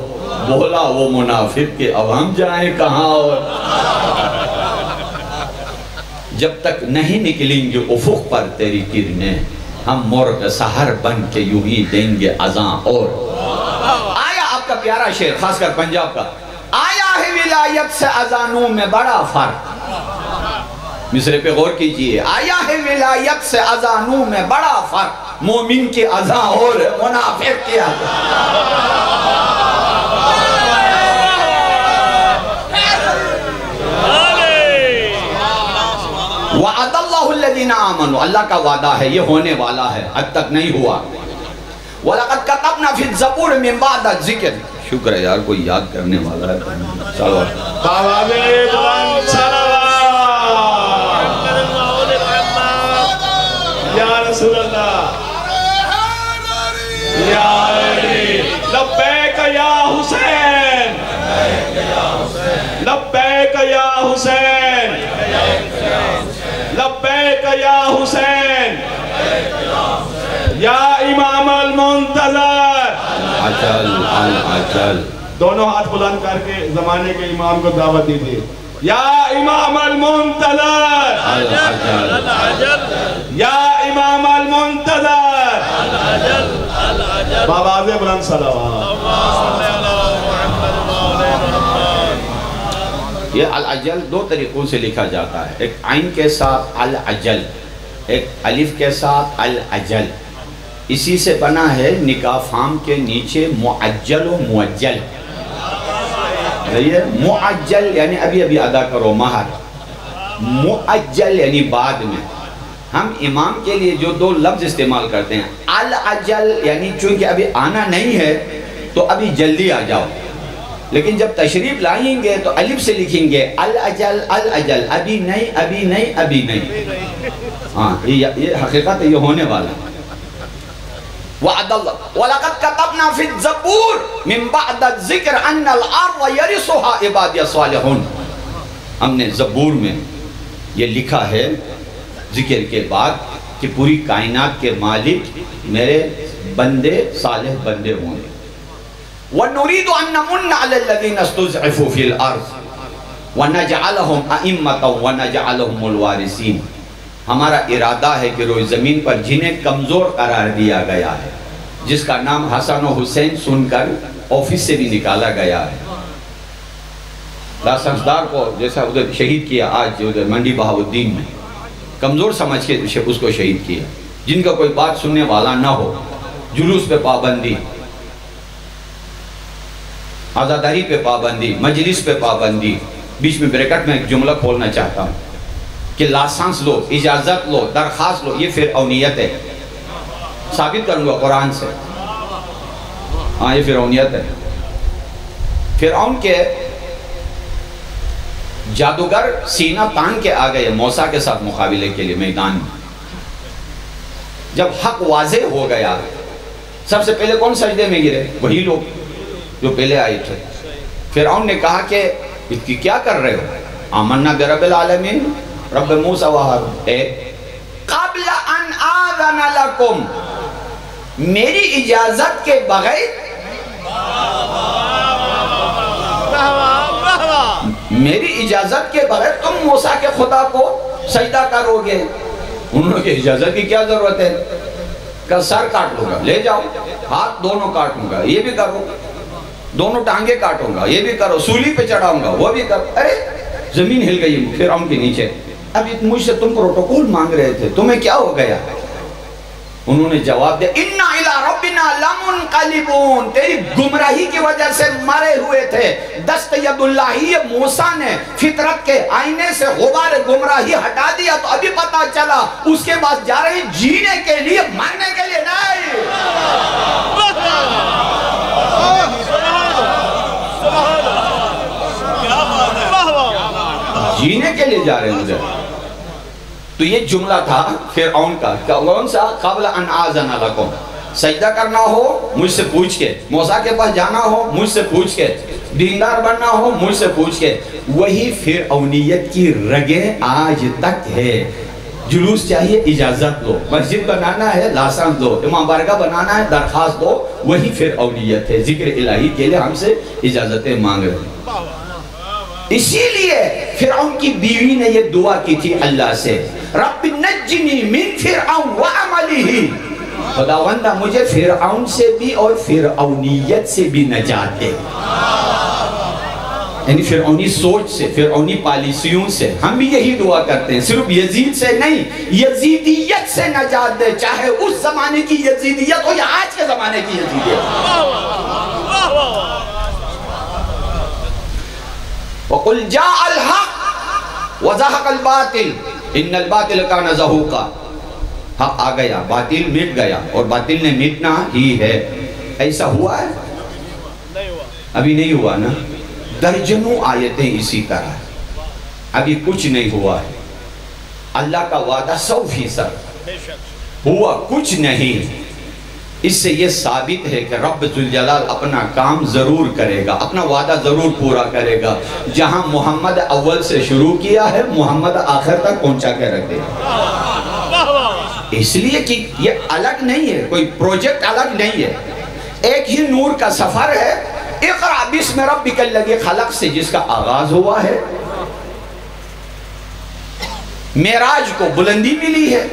بولا وہ منافق کہ اب ہم جائیں کہاں اور۔ جب تک نہیں نکلیں گے افق پر تیری کرنیں، ہم مرغ سحر بن کے یوں ہی دیں گے اذاں اور۔ آیا آپ کا پیارا شعر، خاص کر پنجاب کا، آیا ہے ولایت سے اذانوں میں بڑا فرق۔ مصرے پہ غور کیجئے، آیا ہے ولایت سے اذانوں میں بڑا فرق، مومن کی اذان اور منافق کی اذان۔ وعد اللہ الذین الَّذِينَ آمَنُوا، اللہ کا وعدہ ہے، یہ ہونے والا ہے، اب تک نہیں ہوا. وَلَقَدْ كَتَبْنَا فِي الزَّبُورِ مِن بَعْدِ الذِّكْرِ. شکر ہے یار کوئی یاد کرنے والا ہے. چلو آواز بلند صلوات یا رسول اللہ یا علی. لبیک یا حسین، لبیک یا حسین، لبیک یا حسین، یا امام المنتظر. اجل الاجل. دونوں ہاتھ بلند کر کے زمانے کے امام کو دعوت دیجیے. یا امام المنتظر، یا امام المنتظر. بآواز بلند صلوات. یہ الاجل دو طریقوں سے لکھا جاتا ہے، ایک عین کے ساتھ الاجل، ایک الف کے ساتھ الاجل. اسی سے بنا ہے نکاح فام کے نیچے معجل و معجل. معجل یعنی ابھی ادا کرو مہر، معجل یعنی بعد میں. ہم امام کے لیے جو دو لفظ استعمال کرتے ہیں، الاجل یعنی چونکہ ابھی آنا نہیں ہے تو ابھی جلدی آ جاؤ، لیکن جب تشریف لائیں گے تو الف سے لکھیں گے الاجل الاجل، ابھی نہیں ابھی نہیں ابھی نہیں. ہاں یہ حقیقت ہے، یہ ہونے والا ہے. وعد اللہ وَلَقَدْ كَتَبْنَا فِي الزَّبُورِ مِن بَعْدِ الذِّكْرِ أَنَّ الْأَرْضَ يَرِثُهَا عِبَادِيَ الصَّالِحُونَ. ہم نے زبور میں یہ لکھا ہے ذکر کے بعد کہ پوری کائنات کے مالک میرے بندے صالح بندے ہوں گے. وَنُرِيدُ أَن نَّمُنَّ عَلَى الَّذِينَ اسْتُضْعِفُوا فِي الْأَرْضِ وَنَجْعَلَهُمْ أَئِمَّةً وَنَجْعَلَهُمْ الْوَارِثِينَ. ہمارا ارادہ ہے کہ روز زمین پر جنہیں کمزور قرار دیا گیا ہے، جس کا نام حسن و حسین سن کر آفس سے بھی نکالا گیا ہے. لاسنسدار کو جیسا ادھر شہید کیا آج ادھر منڈی بہاؤالدین میں، کمزور سمجھ کے اس کو شہید کیا. جن کا کوئی بات سننے والا نہ ہو، جلوس پہ پابندی، عزاداری پہ پابندی، مجلس پہ پابندی. بیچ میں بریکٹ میں ایک جملہ کھولنا چاہتا ہوں کہ لاسانس لو، اجازت لو، درخواست لو، یہ فرعونیت ہے. ثابت کروں گا قرآن سے. ہاں یہ فرعونیت ہے. فرعون کے جادوگر سینہ تان کے آ گئے موسیٰ کے ساتھ مقابلے کے لیے میدان میں. جب حق واضح ہو گیا، سب سے پہلے کون سجدے میں گرے؟ وہی لوگ جو پہلے آئے تھے. فرعون نے کہا کہ اس کی کیا کر رہے ہو؟ آمنا برب العالمین، رب موسیٰ و ہارون. قبل ان آذن لکم، میری اجازت کے بغیر، میری اجازت کے بغیر تم موسیٰ کے خدا کو سجدہ کرو گے. انہوں نے اجازت کی کیا ضرورت ہے؟ کہ سر کاٹ لوں گا، لے جاؤ، ہاتھ دونوں کاٹوں گا، یہ بھی کرو، دونوں ٹانگیں کاٹوں گا، یہ بھی کرو، سولی پہ چڑھاؤں گا، وہ بھی کرو. ارے زمین ہل گئی فرعون کے نیچے. اب مجھ سے تم پروٹوکول مانگ رہے تھے، تمہیں کیا ہو گیا؟ انہوں نے جواب دیا اِنَّا إِلَىٰ رَبِّنَا لَمُنْقَلِبُونَ. تیری گمراہی کی وجہ سے مرے ہوئے تھے. دست ید اللہ موسیٰ نے فطرت کے آئینے سے غبار گمراہی ہٹا دیا تو ابھی پتا چلا. اس کے بعد جا رہے ہیں جینے کے لیے، مرنے کے لیے نہیں. جینے کے لیے جا رہے ہیں مجھے. تو یہ جملہ تھا فرعون کا. کون سا؟ قبل ان آذن لکم. سجدہ کرنا ہو مجھ سے پوچھ کے، موسیٰ کے پاس جانا ہو مجھ سے پوچھ کے، دیندار بننا ہو مجھ سے پوچھ کے. وہی فرعونیت کی رگیں آج تک ہے. جلوس چاہیے اجازت دو، مسجد بنانا ہے لاسنس دو، امام بارگاہ بنانا ہے درخواست دو. وہی فرعونیت ہے. ذکر الہی کے لیے ہم سے اجازتیں مانگ رہے ہیں. اسی لیے فرعون کی بیوی نے یہ دعا کی تھی اللہ سے، رب نجنی من فرعون وعملہ. خداوندہ مجھے فرعون سے بھی اور فرعونیت سے بھی نجات دے. یعنی فرعونی سوچ سے، فرعونی پالیسیوں سے. ہم بھی یہی دعا کرتے ہیں، صرف یزید سے نہیں، یزیدیت سے نجات دے، چاہے اس زمانے کی یزیدیت ہو یا آج کے زمانے کی یزیدیت. وَقُلْ جَاءَ الْحَقِّ وَزَهَقَ الْبَاطِلُ ان الباطل کان زہوقا، حق آ گیا، باطل مٹ گیا، اور باطل نے مٹنا ہی ہے۔ ایسا ہوا ہے؟ ابھی نہیں ہوا نا۔ درجنوں آیتیں اسی طرح، ابھی کچھ نہیں ہوا ہے۔ اللہ کا وعدہ 100% ہوا کچھ نہیں۔ اس سے یہ ثابت ہے کہ رب ذوالجلال اپنا کام ضرور کرے گا، اپنا وعدہ ضرور پورا کرے گا۔ جہاں محمد اول سے شروع کیا ہے، محمد آخر تک پہنچا کے رکھ دے گا۔ اس لیے کہ یہ الگ نہیں ہے، کوئی پروجیکٹ الگ نہیں ہے، ایک ہی نور کا سفر ہے۔ اقرأ بسم ربک الذی خلق سے جس کا آغاز ہوا ہے، معراج کو بلندی ملی ہے،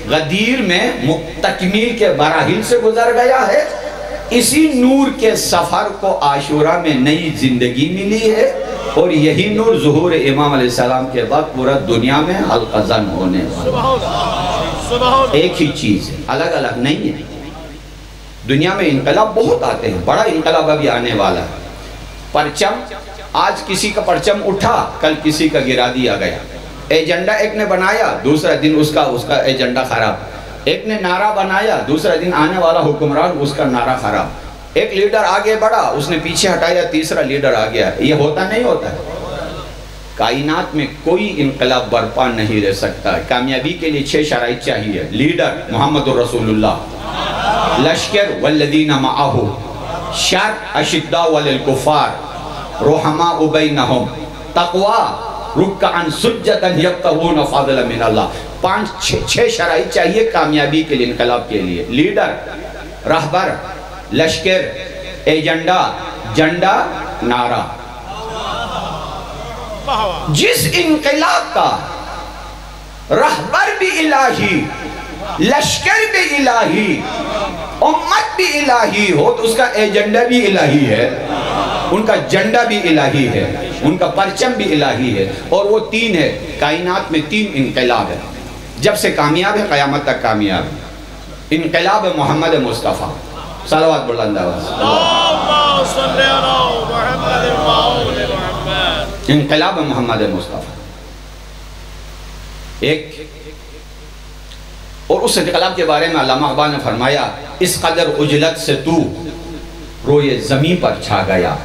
غدیر میں تکمیل کے مراحل سے گزر گیا ہے، اسی نور کے سفر کو عاشورہ میں نئی زندگی ملی ہے، اور یہی نور ظہور امام علیہ السلام کے بعد پورا دنیا میں القزن ہونے والا۔ ایک ہی چیز ہے، الگ الگ نہیں ہے۔ دنیا میں انقلاب بہت آتے ہیں، بڑا انقلاب ابھی آنے والا ہے۔ پرچم، آج کسی کا پرچم اٹھا، کل کسی کا گرا دیا گیا۔ ایجنڈا ایک نے بنایا، دوسرا دن اس کا ایجنڈا خراب۔ ایک نے نعرہ بنایا، دوسرا دن آنے والا حکمران اس کا نعرہ خراب۔ ایک لیڈر آگے بڑھا، اس نے پیچھے ہٹایا، تیسرا لیڈر آ گیا۔ یہ ہوتا نہیں ہوتا ہے۔ کائنات میں کوئی انقلاب برپا نہیں رہ سکتا۔ کامیابی کے لیے 6 شرائط چاہیے۔ لیڈر محمد رسول اللہ، لشکر والذین معہ، شرط اشداء للکفار رحماء بینہم، تقوی رکعن سجدن یبتغون فضلا من اللہ۔ 5-6 شرائط چاہیے کامیابی کے لیے، انقلاب کے لیے۔ لیڈر، رہبر، لشکر، ایجنڈا، جنڈا، نعرہ۔ جس انقلاب کا رہبر بھی الہی، لشکر بھی الہی، امت بھی الہی ہو، تو اس کا ایجنڈا بھی الہی ہے، ان کا جنڈا بھی الہی ہے، ان کا پرچم بھی الہی ہے۔ اور وہ 3 ہے، کائنات میں 3 انقلاب ہے۔ جب سے کامیاب ہے قیامت تک کامیاب ہے۔ انقلاب محمد مصطفیٰ، صلوات بلند آواز، انقلاب محمد مصطفیٰ ایک۔ اور اس انقلاب کے بارے میں علامہ اقبال نے فرمایا، اس قدر عجلت سے تو روئے زمین پر چھا گیا،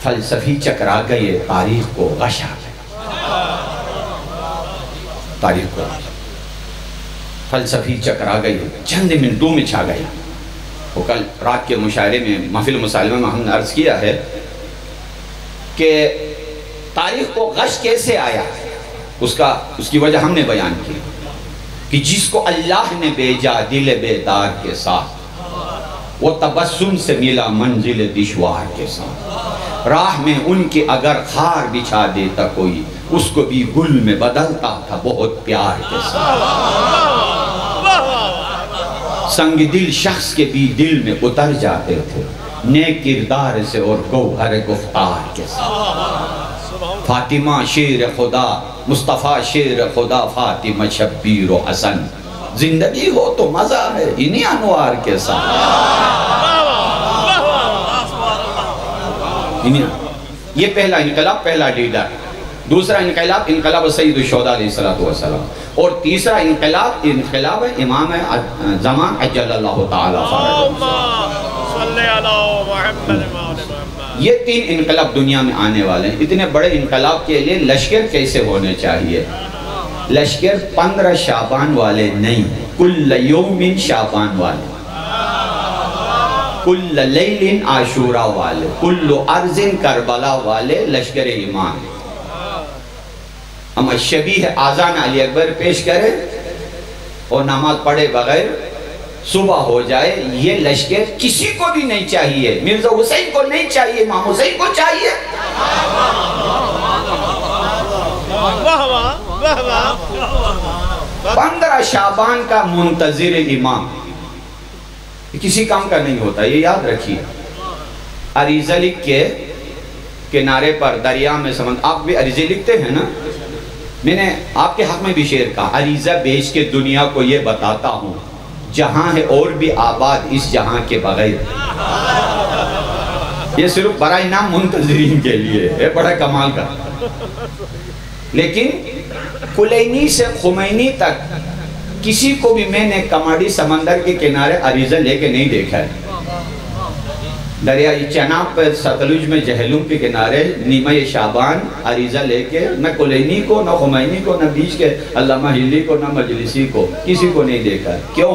فلسفی چکرا گئے تاریخ کو غش آ گیا۔ تاریخ کو فلسفی چکرا گئے، چند منٹوں میں چھا گیا۔ وہ کل رات کے مشاعرے میں محفل مسالمہ میں ہم نے عرض کیا ہے کہ تاریخ کو غش کیسے آیا، اس کی وجہ ہم نے بیان کی کہ جس کو اللہ نے بھیجا دل بیدار کے ساتھ، وہ تبسم سے ملا منزل دشوار کے ساتھ۔ راہ میں ان کے اگر خار بچھا دیتا کوئی، اس کو بھی گل میں بدلتا تھا بہت پیار کے ساتھ۔ سنگ دل شخص کے بھی دل میں اتر جاتے تھے، نیک کردار سے اور گوہر گفتار کے ساتھ۔ فاطمہ شیر خدا، مصطفیٰ شیر خدا، فاطمہ شبیر و حسن۔ زندگی ہو تو مزہ ہے انہی انوار کے ساتھ۔ یہ پہلا انقلاب، پہلا لیڈر۔ دوسرا انقلاب، انقلاب سید الشہداء علیہ السلام۔ اور تیسرا انقلاب، انقلاب امام زمان عجل اللہ تعالیٰ فرجہ۔ یہ 3 انقلاب دنیا میں آنے والے ہیں۔ اتنے بڑے انقلاب کے لیے لشکر کیسے ہونے چاہیے؟ لشکر 15 شعبان والے نہیں، کل یوم شعبان والے، کل لیل عاشورہ والے، کل ارض کربلا والے لشکر ایمان۔ اما شبیہ آذان علی اکبر پیش کرے اور نماز پڑھے بغیر صبح ہو جائے، یہ لشکر کسی کو بھی نہیں چاہیے۔ مرزا حسین کو نہیں چاہیے، امام حسین کو چاہیے۔ 15 شعبان کا منتظر امام کسی کام کا نہیں ہوتا، یہ یاد رکھیے۔ عریضہ لکھ کے کنارے پر دریا میں سمندر، آپ بھی عریضے لکھتے ہیں نا؟ میں نے آپ کے حق میں بھی شعر کہا، عریضہ بیچ کے دنیا کو یہ بتاتا ہوں، جہاں ہے اور بھی آباد اس جہاں کے بغیر۔ یہ صرف برائے نام منتظرین کے لیے ہے، بڑا کمال کا۔ لیکن کلینی سے خمینی تک کسی کو بھی میں نے کماڈی سمندر کے کنارے عریضہ لے کے نہیں دیکھا ہے. دریائے چناب پر ستلج میں جہلم کے کنارے نیمہ شعبان عریضہ لے کے نہ کلینی کو، نہ خمینی کو، نہ بیچ کے علامہ ہلی کو، نہ مجلسی کو، کسی کو نہیں دیکھا ہے. کیوں؟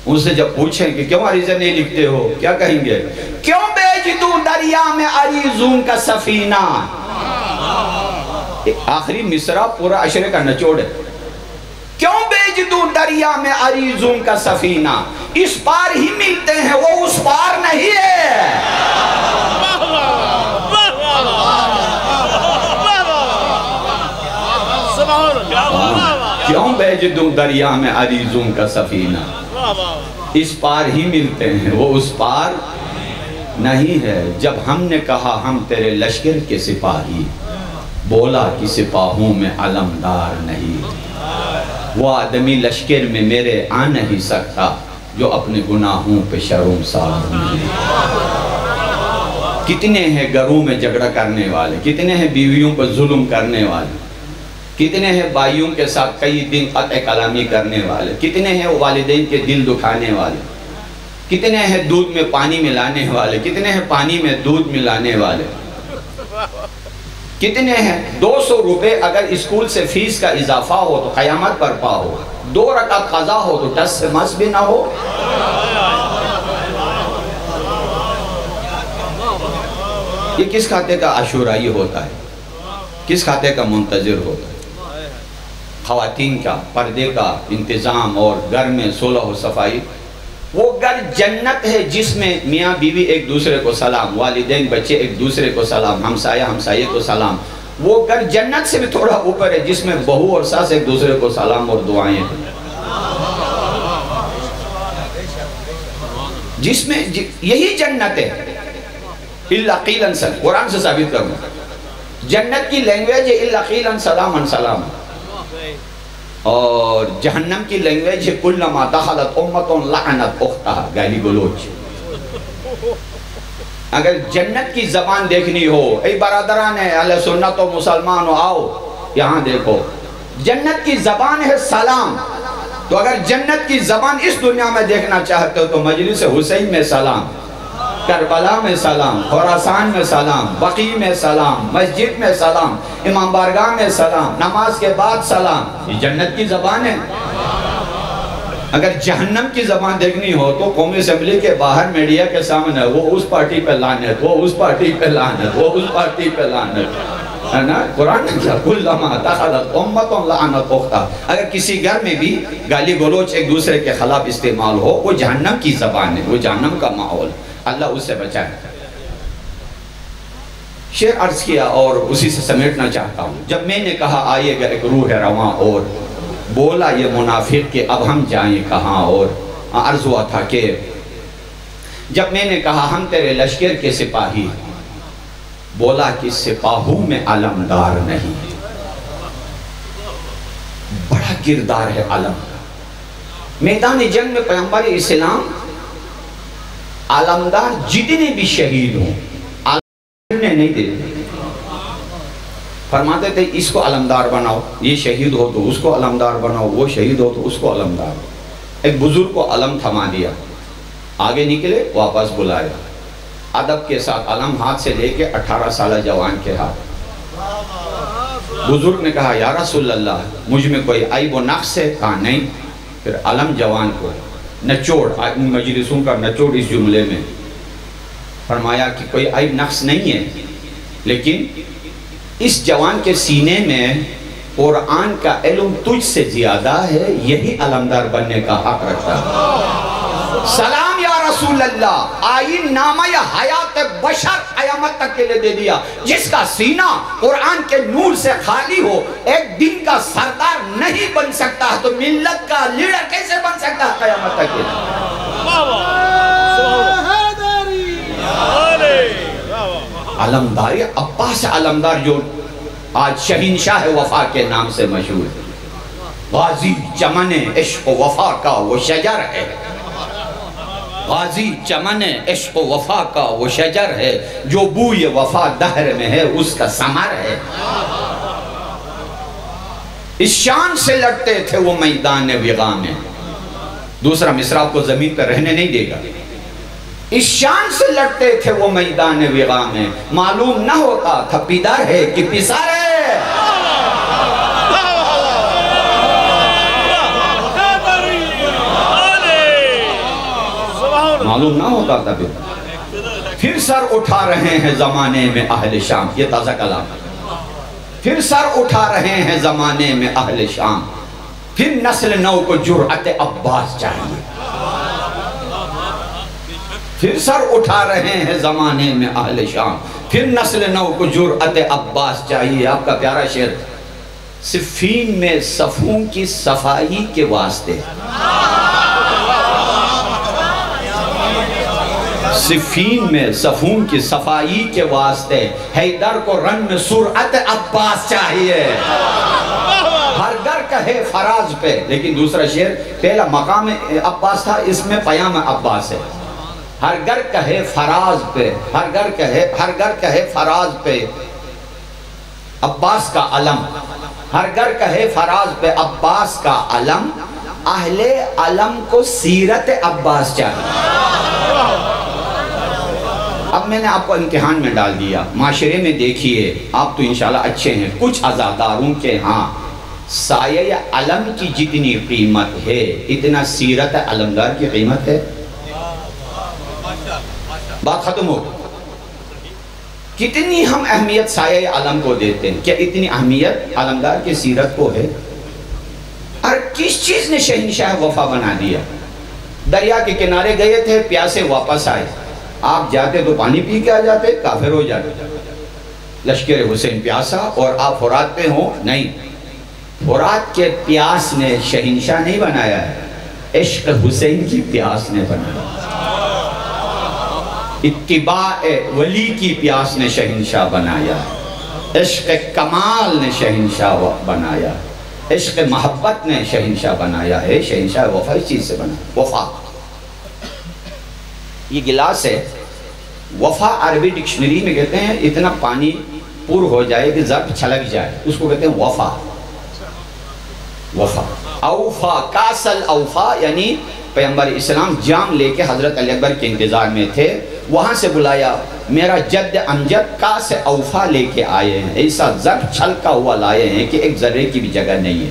ان سے جب پوچھیں کہ کیوں عریضہ نہیں لکھتے ہو، کیا کہیں گے؟ کیوں بیچ دوں دریا میں عریضوں کا سفینہ. آخری مصرع پورا عشرے کا نچوڑ ہے. کیوں بیچ دوں دریا میں عریضوں کا سفینہ، اس پار ہی ملتے ہیں وہ اس پار نہیں ہے. کیوں بیچ دوں دریا میں عریضوں کا سفینہ، اس پار ہی ملتے ہیں وہ اس پار نہیں ہے. جب ہم نے کہا ہم تیرے لشکر کے سپاہی، بولا کہ سپاہوں میں علمدار نہیں. وہ آدمی لشکر میں میرے آ نہیں سکتا جو اپنے گناہوں پہ شرمسار نہیں. کتنے ہیں گھروں میں جھگڑا کرنے والے، کتنے ہیں بیویوں پر ظلم کرنے والے، کتنے ہیں بھائیوں کے ساتھ کئی دن قطع کلامی کرنے والے، کتنے ہیں والدین کے دل دکھانے والے، کتنے ہیں دودھ میں پانی ملانے والے، کتنے ہیں پانی میں دودھ ملانے والے، کتنے ہیں 200 روپے اگر اسکول سے فیس کا اضافہ ہو تو قیامت برپا ہو، 2 رکعت قضا ہو تو 10 سے مس بھی نہ ہو. یہ کس کھاتے کا عاشورائی ہوتا ہے، کس کھاتے کا منتظر ہوتا ہے؟ خواتین کا پردے کا انتظام اور گھر میں صلح و صفائی. وہ گھر جنت ہے جس میں میاں بیوی ایک دوسرے کو سلام، والدین بچے ایک دوسرے کو سلام، ہمسایہ ہمسایہ کو سلام. وہ گھر جنت سے بھی تھوڑا اوپر ہے جس میں بہو اور ساس ایک دوسرے کو سلام اور دعائیں ہیں، جس میں یہی جنت ہے. اِلَّا قِيلًا سَلَامًا، قرآن سے ثابت کروں جنت کی لینگویج ہے اِلَّا قِيلًا سَلَامًا سلام، اور جہنم کی لینگویج ہے کُلَّمَا دَخَلَتْ أُمَّةٌ لَعَنَتْ أُخْتَهَا، گالی گلوچ. اگر جنت کی زبان دیکھنی ہو، اے برادران اہل سنت و مسلمانوں آؤ یہاں دیکھو، جنت کی زبان ہے سلام. تو اگر جنت کی زبان اس دنیا میں دیکھنا چاہتے ہو تو مجلس حسین میں سلام، کربلا میں سلام، خراسان میں سلام، بقیع میں سلام، مسجد میں سلام، امام بارگاہ میں سلام، نماز کے بعد سلام. یہ جنت کی زبان ہے. اگر جہنم کی زبان دیکھنی ہو تو قومی اسمبلی کے باہر میڈیا کے سامنے وہ اس پارٹی پہ لعنت، وہ اس پارٹی پہ لعنت، وہ اس پارٹی پہ لعنت، ہے نا؟ قرآن نے کہا کُلَّمَا دَخَلَتْ أُمَّةٌ لَعَنَتْ أُخْتَهَا. اگر کسی گھر میں بھی گالی گلوچ ایک دوسرے کے خلاف استعمال ہو، وہ جہنم کی زبان ہے، وہ جہنم کا ماحول. اللہ اس سے بچائے. شعر عرض کیا اور اسی سے سمیٹنا چاہتا ہوں. جب میں نے کہا آئے گا ایک روح رواں اور بولا یہ منافق کہ اب ہم جائیں کہاں، اور عرض ہوا تھا کہ جب میں نے کہا ہم تیرے لشکر کے سپاہی، بولا کہ سپاہوں میں علمدار نہیں. بڑا کردار ہے علم. میدان جنگ میں پیغمبر اسلام علمدار جتنے بھی شہید ہوں علم نہیں دیتے، فرماتے تھے اس کو علمدار بناؤ، یہ شہید ہو تو اس کو علمدار بناؤ، وہ شہید ہو تو اس کو علمدار. ایک بزرگ کو علم تھما دیا، آگے نکلے واپس بلایا، ادب کے ساتھ علم ہاتھ سے لے کے 18 سالہ جوان کے ہاتھ. بزرگ نے کہا یا رسول اللہ مجھ میں کوئی عیب و نقص ہے؟ کہا نہیں. پھر علم جوان کو نچوڑ، مجلسوں کا نچوڑ اس جملے میں، فرمایا کہ کوئی عیب نقص نہیں ہے، لیکن اس جوان کے سینے میں قرآن کا علم تجھ سے زیادہ ہے، یہی علمدار بننے کا حق رکھتا ہے. سلام یا رسول اللہ، آئین نامہ یا حیات بشر قیامت تک کے لئے دے دیا. جس کا سینہ قرآن کے نور سے خالی ہو ایک دن کا سردار نہیں بن سکتا ہے، تو ملت کا لیڈر کیسے بن سکتا ہے قیامت تک کے لئے؟ علمداری عباس علمدار جو آج شہنشاہ وفا کے نام سے مشہور ہے، غازی چمن عشق و وفا کا وہ شجر ہے، غازی چمن عشق و وفا کا وہ شجر ہے، جو بوئے وفا دہر میں ہے اس کا ثمر ہے. اس شان سے لڑتے تھے وہ میدان وغا میں. دوسرا مصرع آپ کو زمین پہ رہنے نہیں دے گا. اس شان سے لڑتے تھے وہ میدان وغا میں، معلوم نہ ہوتا تھا پیدر ہے کہ پسر ہے. معلوم نہ ہوتا تھا پھر سر اٹھا رہے ہیں زمانے میں اہل شام. یہ تازہ کلام. پھر سر اٹھا رہے ہیں زمانے میں اہل شام، پھر نسل نو کو جرأت عباس چاہیے. پھر سر اٹھا رہے ہیں زمانے میں اہل شام، پھر نسل نو کو جرأت عباس چاہیے. آپ کا پیارا شعر، صفین میں صفوں کی صفائی کے واسطے، صفین میں صفون کی صفائی کے واسطے حیدر کو رن میں سرعت عباس چاہیے. ہر گر کہے فراز پہ، لیکن دوسرا شعر پہلا مقام عباس تھا، اس میں پیام عباس ہے. ہر گر کہے فراز پہ، ہر گر کہے فراز پہ عباس کا علم، ہر گر کہے فراز پہ عباس کا علم، اہل علم کو سیرت عباس چاہیے. اب میں نے آپ کو امتحان میں ڈال دیا. معاشرے میں دیکھیے، آپ تو انشاءاللہ اچھے ہیں، کچھ عزاداروں کے ہاں سایہ علم کی جتنی قیمت ہے اتنا سیرت علمدار کی قیمت ہے. بات ختم ہو. کتنی ہم اہمیت سایہ علم کو دیتے ہیں، کیا اتنی اہمیت علمدار کی سیرت کو ہے؟ اور کس چیز نے شہنشاہ وفا بنا دیا؟ دریا کے کنارے گئے تھے، پیاسے واپس آئے. آپ جاتے تو پانی پی کے آ جاتے، کافر ہو جاتے. لشکر حسین پیاسا اور آپ فرات پہ ہوں؟ نہیں. فرات کے پیاس نے شہنشاہ نہیں بنایا ہے، عشق حسین کی پیاس نے بنایا. اتباع ولی کی پیاس نے شہنشاہ بنایا. عشق کمال نے شہنشاہ بنایا. عشق محبت نے شہنشاہ بنایا ہے. شہنشاہ وفا اس چیز سے بنا. وفا یہ گلاس ہے. وفا عربی ڈکشنری میں کہتے ہیں اتنا پانی پور ہو جائے کہ ظرف چھلک جائے، اس کو کہتے ہیں وفا. وفا اوفا کاسل اوفا، یعنی پیغمبر اسلام جام لے کے حضرت علی اکبر کے انتظار میں تھے، وہاں سے بلایا، میرا جد امجد کاس اوفا لے کے آئے ہیں. ایسا ظرف چھلکا ہوا لائے ہیں کہ ایک ذرے کی بھی جگہ نہیں ہے.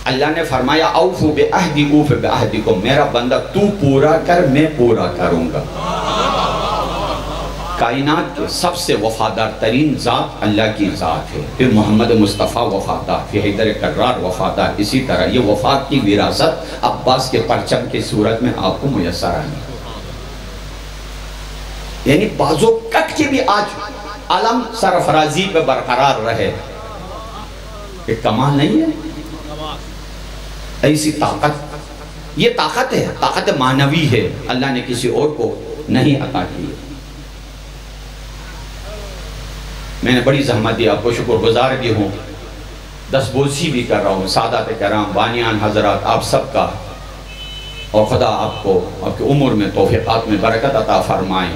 اللہ نے فرمایا اوفو بے عہدی اوف بے عہدی کو، میرا بندہ تو پورا کر میں پورا کروں گا. کائنات کے سب سے وفادار ترین ذات اللہ کی ذات ہے. پھر محمد مصطفیٰ وفادار، پھر حیدر کرار وفادار. اسی طرح یہ وفات کی وراثت عباس کے پرچم کی صورت میں آپ کو میسر آئی. یعنی بازو کٹ کے بھی آج علم سرفرازی پہ برقرار رہے. یہ کمال نہیں ہے؟ ایسی طاقت، یہ طاقت ہے، طاقت معنوی ہے، اللہ نے کسی اور کو نہیں عطا کی. میں نے بڑی زحمت دی، آپ کو شکر گزار بھی ہوں، دستبوسی بھی کر رہا ہوں. سادات کرام، بانیان حضرات، آپ سب کا، اور خدا آپ کو آپ کی عمر میں توفیقات میں برکت عطا فرمائیں.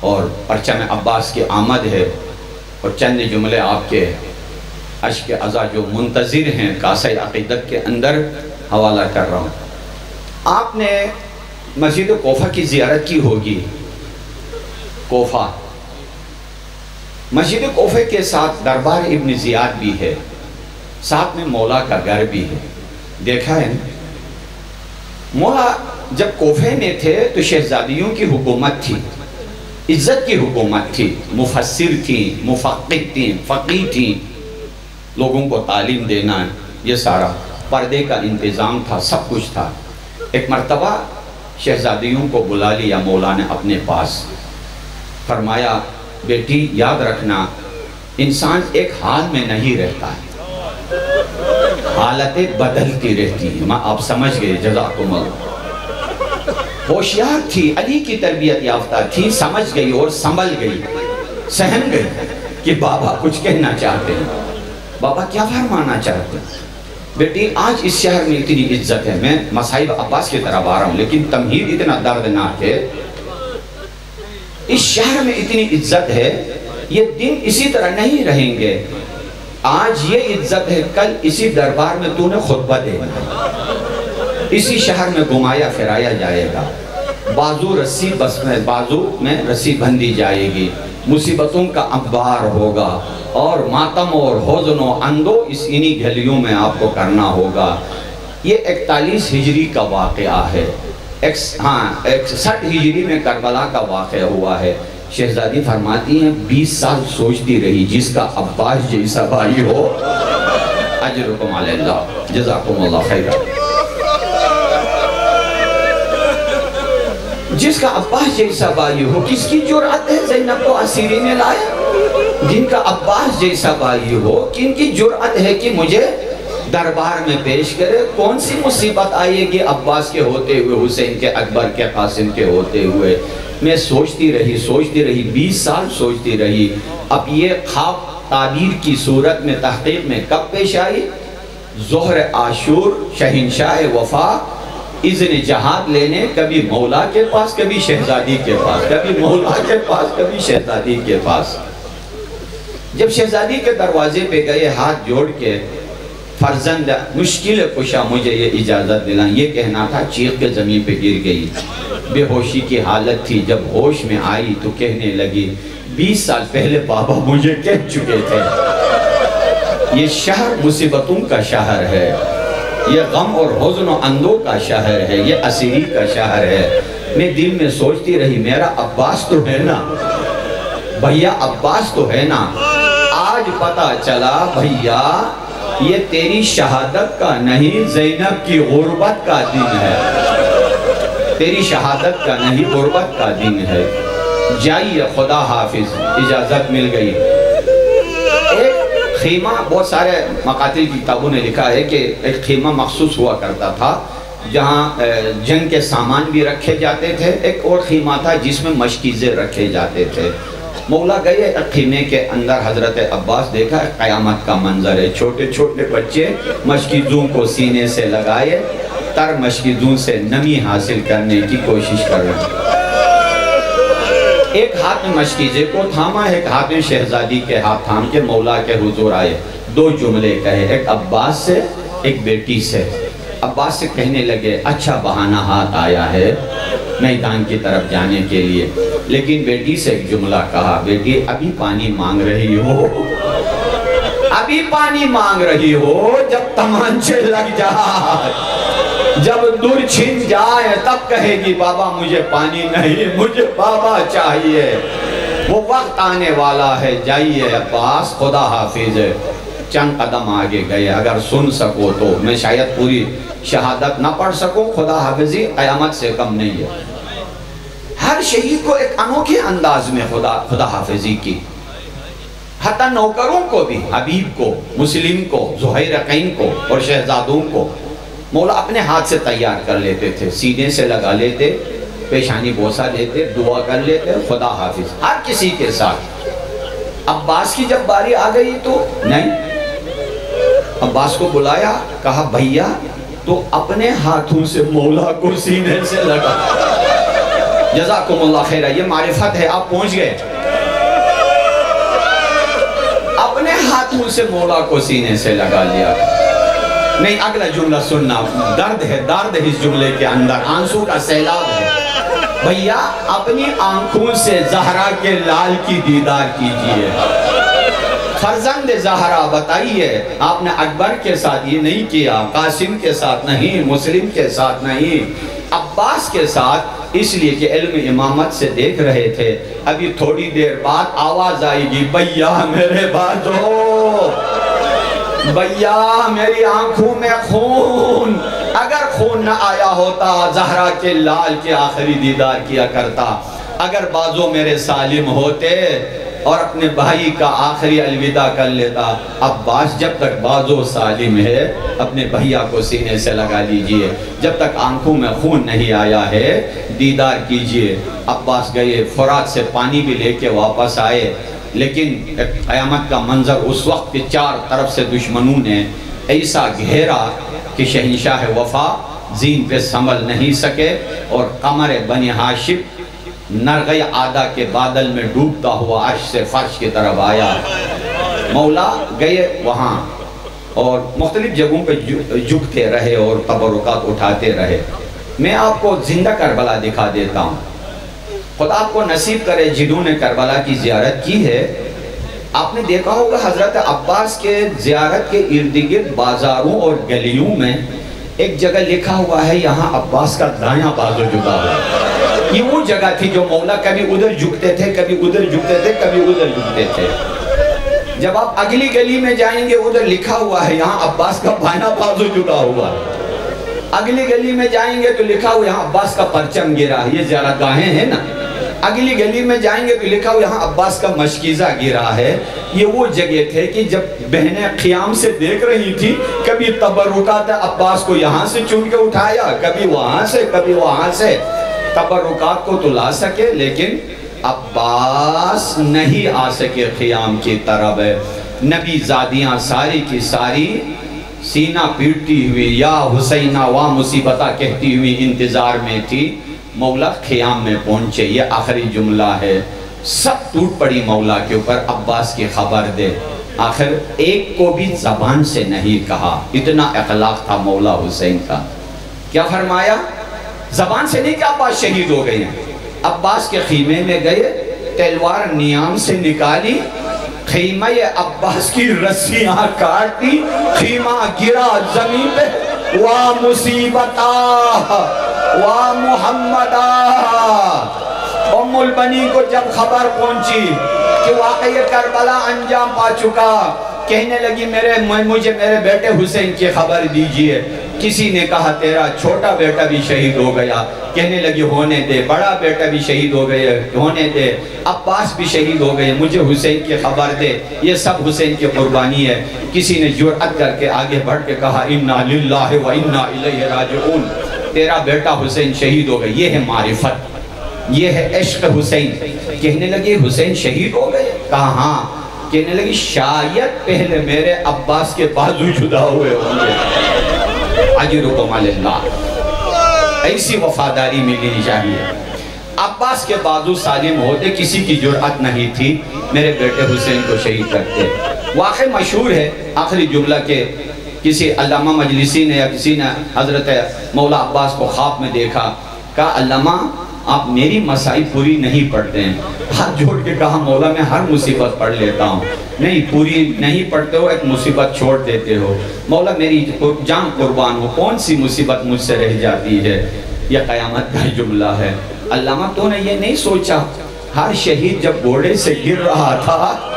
اور پرچم عباس کی آمد ہے، اور چند جملے آپ کے عشق عزا جو منتظر ہیں کاسہ عقیدت کے اندر حوالہ کر رہا ہوں. آپ نے مسجد کوفہ کی زیارت کی ہوگی. کوفہ، مسجد کوفہ کے ساتھ دربار ابن زیاد بھی ہے، ساتھ میں مولا کا گھر بھی ہے. دیکھا ہے نا؟ مولا جب کوفہ میں تھے تو شہزادیوں کی حکومت تھی، عزت کی حکومت تھی، مفسر تھیں، مفقہ تھیں، فقیہ تھیں، لوگوں کو تعلیم دینا، یہ سارا پردے کا انتظام تھا، سب کچھ تھا. ایک مرتبہ شہزادیوں کو بلا لیا مولا نے اپنے پاس. فرمایا بیٹی یاد رکھنا، انسان ایک حال میں نہیں رہتا ہے، حالتیں بدلتی رہتی ہیں. آپ سمجھ گئے، جزاکم اللہ. ہوشیار تھی، علی کی تربیت یافتہ تھی، سمجھ گئی اور سنبھل گئی، سہم گئی کہ بابا کچھ کہنا چاہتے ہیں، بابا کیا فرمانا چاہتے ہیں. بیٹی آج اس شہر میں اتنی عزت ہے، میں مصائب عباس کی طرف آ رہا ہوں، لیکن تمہید اتنا دردناک ہے. اس شہر میں اتنی عزت ہے، یہ دن اسی طرح نہیں رہیں گے. آج یہ عزت ہے، کل اسی دربار میں تو نے خطبہ دینا، اسی شہر میں گھمایا پھرایا جائے گا، بازو میں رسی بندھی جائے گی، مصیبتوں کا انبار ہوگا، اور ماتم اور حزن و اندو انہی گھلیوں میں آپ کو کرنا ہوگا۔ یہ 41 ہجری کا واقعہ ہے، 61 ہجری میں کربلا کا واقعہ ہوا ہے۔ شہزادی فرماتی ہیں 20 سال سوچتی رہی، جس کا عباس جیسا بھائی ہو، اجرکم علی اللہ، جزاکم اللہ خیر، جس کا عباس جیسا بھائی ہو۔ کس کی جرأت ہے زینب کو اسیری میں لایا؟ جن کا عباس جیسا بھائی ہو، کن کی جرأت ہے کہ مجھے دربار میں پیش کرے؟ کون سی مصیبت آئے گی عباس کے ہوتے ہوئے، حسین کے، اکبر کے، قاسم کے ہوتے ہوئے؟ میں سوچتی رہی 20 سال سوچتی رہی۔ اب یہ خواب تعبیر کی صورت میں تحقیق میں کب پیش آئی؟ ظہر عاشور، شہنشاہ وفا اذن جہاد لینے، کبھی مولا کے پاس کبھی شہزادی کے پاس، کبھی مولا کے پاس کبھی شہزادی کے پاس۔ جب شہزادی کے دروازے پہ گئے ہاتھ جوڑ کے، فرزند مشکل کشا مجھے یہ اجازت دلائیں، یہ کہنا تھا، چیخ کے زمین پہ گر گئی، بے ہوشی کی حالت تھی۔ جب ہوش میں آئی تو کہنے لگی 20 سال پہلے بابا مجھے کہہ چکے تھے، یہ شہر مصیبتوں کا شہر ہے، یہ غم اور حزن و اندو کا شہر ہے، یہ اسیری کا شہر ہے۔ میں دل میں سوچتی رہی، میرا عباس تو ہے نا، بھیا عباس تو ہے نا۔ آج پتا چلا بھیا یہ تیری شہادت کا نہیں، زینب کی غربت کا دن ہے، تیری شہادت کا نہیں، غربت کا دن ہے۔ جائیے خدا حافظ، اجازت مل گئی۔ ایک خیمہ، بہت سارے مقاتل کی کتابوں نے لکھا ہے کہ ایک خیمہ مخصوص ہوا کرتا تھا جہاں جنگ کے سامان بھی رکھے جاتے تھے، ایک اور خیمہ تھا جس میں مشکیزیں رکھے جاتے تھے۔ مولا گئے خیمے کے اندر، حضرت عباس دیکھا قیامت کا منظر ہے، چھوٹے چھوٹے بچے مشکیزوں کو سینے سے لگائے، تر مشکیزوں سے نمی حاصل کرنے کی کوشش کر رہے ہیں۔ ایک ہاتھ میں مشکیزے کو تھاما، ایک ہاتھ میں شہزادی کے ہاتھ تھام کے مولا کے حضور آئے، 2 جملے کہے، ایک عباس سے ایک بیٹی سے۔ عباس سے کہنے لگے اچھا بہانہ ہاتھ آیا ہے میدان کی طرف جانے کے لیے، لیکن بیٹی سے ایک جملہ کہا، بیٹی ابھی پانی مانگ رہی ہو، ابھی پانی مانگ رہی ہو، جب تمانچے لگ جائے، جب دور چھن جائے تب کہے گی بابا مجھے پانی نہیں، مجھے بابا چاہیے، وہ وقت آنے والا ہے۔ جائیے عباس، خدا حافظ۔ چند قدم آگے گئے، اگر سن سکو تو، میں شاید پوری شہادت نہ پڑھ سکوں، خدا حافظی قیامت سے کم نہیں ہے۔ ہر شہید کو ایک انوکھے انداز میں خدا حافظی کی، حتی نوکروں کو بھی، حبیب کو، مسلم کو، زہیرقین کو اور شہزادوں کو مولا اپنے ہاتھ سے تیار کر لیتے تھے، سینے سے لگا لیتے، پیشانی بوسہ لیتے، دعا کر لیتے، خدا حافظ ہر کسی کے ساتھ۔ عباس کی جب باری آ گئی تو نہیں، عباس کو بلایا، کہا بھیا تو اپنے ہاتھوں سے مولا کو سینے سے لگا۔ جزاکم اللہ خیر، یہ معرفت ہے، آپ پہنچ گئے۔ اپنے ہاتھوں سے مولا کو سینے سے لگا لیا۔ نہیں، اگلا جملہ سننا، درد ہے اس جملے کے اندر، آنسو کا سیلاب ہے۔ بھیا اپنی آنکھوں سے زہرا کے لال کی دیدار کیجئے۔ فرزند زہرا، بتائیے آپ نے اکبر کے ساتھ یہ نہیں کیا، قاسم کے ساتھ نہیں، مسلم کے ساتھ نہیں، عباس کے ساتھ، اس لیے کہ علم امامت سے دیکھ رہے تھے ابھی تھوڑی دیر بعد آواز آئے گی، بھیا میرے بازو، بھیا میری آنکھوں میں خون۔ اگر خون نہ آیا ہوتا زہرا کے لال کے آخری دیدار کیا کرتا، اگر بازو میرے سالم ہوتے اور اپنے بھائی کا آخری الوداع کر لیتا۔ عباس جب تک بازو سالم ہے اپنے بھائیا کو سینے سے لگا لیجئے، جب تک آنکھوں میں خون نہیں آیا ہے دیدار کیجئے۔ عباس گئے، فرات سے پانی بھی لے کے واپس آئے، لیکن قیامت کا منظر اس وقت کے چار طرف سے دشمنوں نے ایسا گھیرا کہ شہنشاہ وفا زین پہ سنبھل نہیں سکے، اور قمر بنی ہاشم نرغِ عادہ کے بادل میں ڈوبتا ہوا عرش سے فرش کی طرف آیا۔ مولا گئے وہاں اور مختلف جگہوں پہ جھکتے رہے اور تبرکات اٹھاتے رہے. میں آپ کو زندہ کربلا دکھا دیتا ہوں. خدا آپ کو نصیب کرے جنہوں نے کربلا کی زیارت کی ہے. آپ نے دیکھا ہوگا حضرت عباس کے زیارت کے ارد گرد بازاروں اور گلیوں میں ایک جگہ لکھا ہوا ہے یہاں عباس کا دایاں بازو جھکا ہوا ہے. یہ وہ جگہ تھی جو مولا کبھی ادھر جھکتے تھے, کبھی ادھر جھکتے تھے, کبھی ادھر جھکتے تھے. جب آپ اگلی گلی میں جائیں گے ادھر لکھا ہوا ہے یہاں عباس کا بائیں بازو جھکا ہوا ہے. اگلی گلی میں جائیں گے تو لکھا ہوا یہاں عباس کا پرچم گرا ہے. یہ زیارت گاہیں ہیں نا. اگلی گلی میں جائیں گے تو لکھا ہوا یہاں عباس کا مشکیزہ گرا ہے. یہ وہ جگہ تھے کہ جب بہنیں قیام سے دیکھ رہی تھی کبھی تبرکات عباس کو یہاں سے چن کے اٹھایا, کبھی وہاں سے, کبھی وہاں سے. تبرکات کو تو لا سکے لیکن عباس نہیں آ سکے قیام کی طرف. نبی زادیاں ساری کی ساری سینہ پیٹتی ہوئی یا حسینہ وا مصیبتہ کہتی ہوئی انتظار میں تھی. مولا قیام میں پہنچے. یہ آخری جملہ ہے. سب ٹوٹ پڑی مولا کے اوپر, عباس کی خبر دے. آخر ایک کو بھی زبان سے نہیں کہا. اتنا اخلاق تھا مولا حسین کا. کیا فرمایا؟ زبان سے نہیں کہ عباس شہید ہو گئے ہیں. عباس کے خیمے میں گئے, تلوار نیام سے نکالی, خیمہ عباس کی رسیاں کاٹی, خیمہ گرا زمین پہ. وا مصیبتہ وا محمدہ. ام البنی کو جب خبر پہنچی کہ واقعی کربلا انجام پا چکا, کہنے لگی مجھے میرے بیٹے حسین کی خبر دیجئے. کسی نے کہا تیرا چھوٹا بیٹا بھی شہید ہو گیا. کہنے لگی ہونے دے. بڑا بیٹا بھی شہید ہو گیا, ہونے دے. عباس بھی شہید ہو گئے, مجھے حسین کی خبر دے. یہ سب حسین کی قربانی ہے. کسی نے جرأت کر کے آگے بڑھ کے کہا انا للہ و انا الیہ راجعون. تیرا بیٹا حسین شہید ہو گئے. یہ ہے معرفت, یہ ہے عشق حسین. کہنے لگی حسین شہید ہو گئے؟ کہا ہاں. کہنے لگی شاید پہلے میرے عباس کے بازو جدا ہوئے ہوں گے. اجرکم علی اللہ. ایسی وفاداری ملنی چاہیے. عباس کے بازو سالم ہوتے, کسی کی جرأت نہیں تھی میرے بیٹے حسین کو شہید کرتے. واقع مشہور ہے آخری جملہ کے کسی علامہ مجلسی نے یا کسی نے حضرت مولا عباس کو خواب میں دیکھا. کہا علامہ آپ میری مسائل پوری نہیں پڑھتے ہیں. ہاتھ جوڑ کے کہا مولا میں ہر مصیبت پڑھ لیتا ہوں. نہیں پوری نہیں پڑھتے ہو, ایک مصیبت چھوڑ دیتے ہو. مولا میری جان قربان ہو, کون سی مصیبت مجھ سے رہ جاتی ہے؟ یہ قیامت کا جملہ ہے. علامہ تو نے یہ نہیں سوچا ہر شہید جب گھوڑے سے گر رہا تھا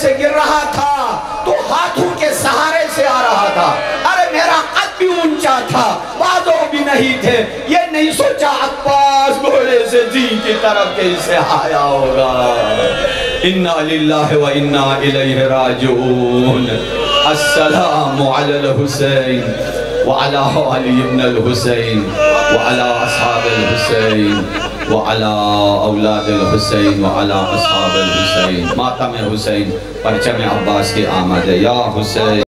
سے گر رہا تھا تو ہاتھوں کے سہارے سے آ رہا تھا. ارے میرا قد بھی اونچا تھا, بازو بھی نہیں تھے. یہ نہیں سوچا عباس گھوڑے سے جی کی طرف کیسے آیا ہوگا. انا للہ و انا الیہ راجعون. السلام علی الحسین وعلی علی ابن الحسین وعلی اصحاب الحسین وعلی اولاد الحسین وعلی اصحاب الحسین. ماتم حسین, پرچم عباس کی آمد ہے. یا حسین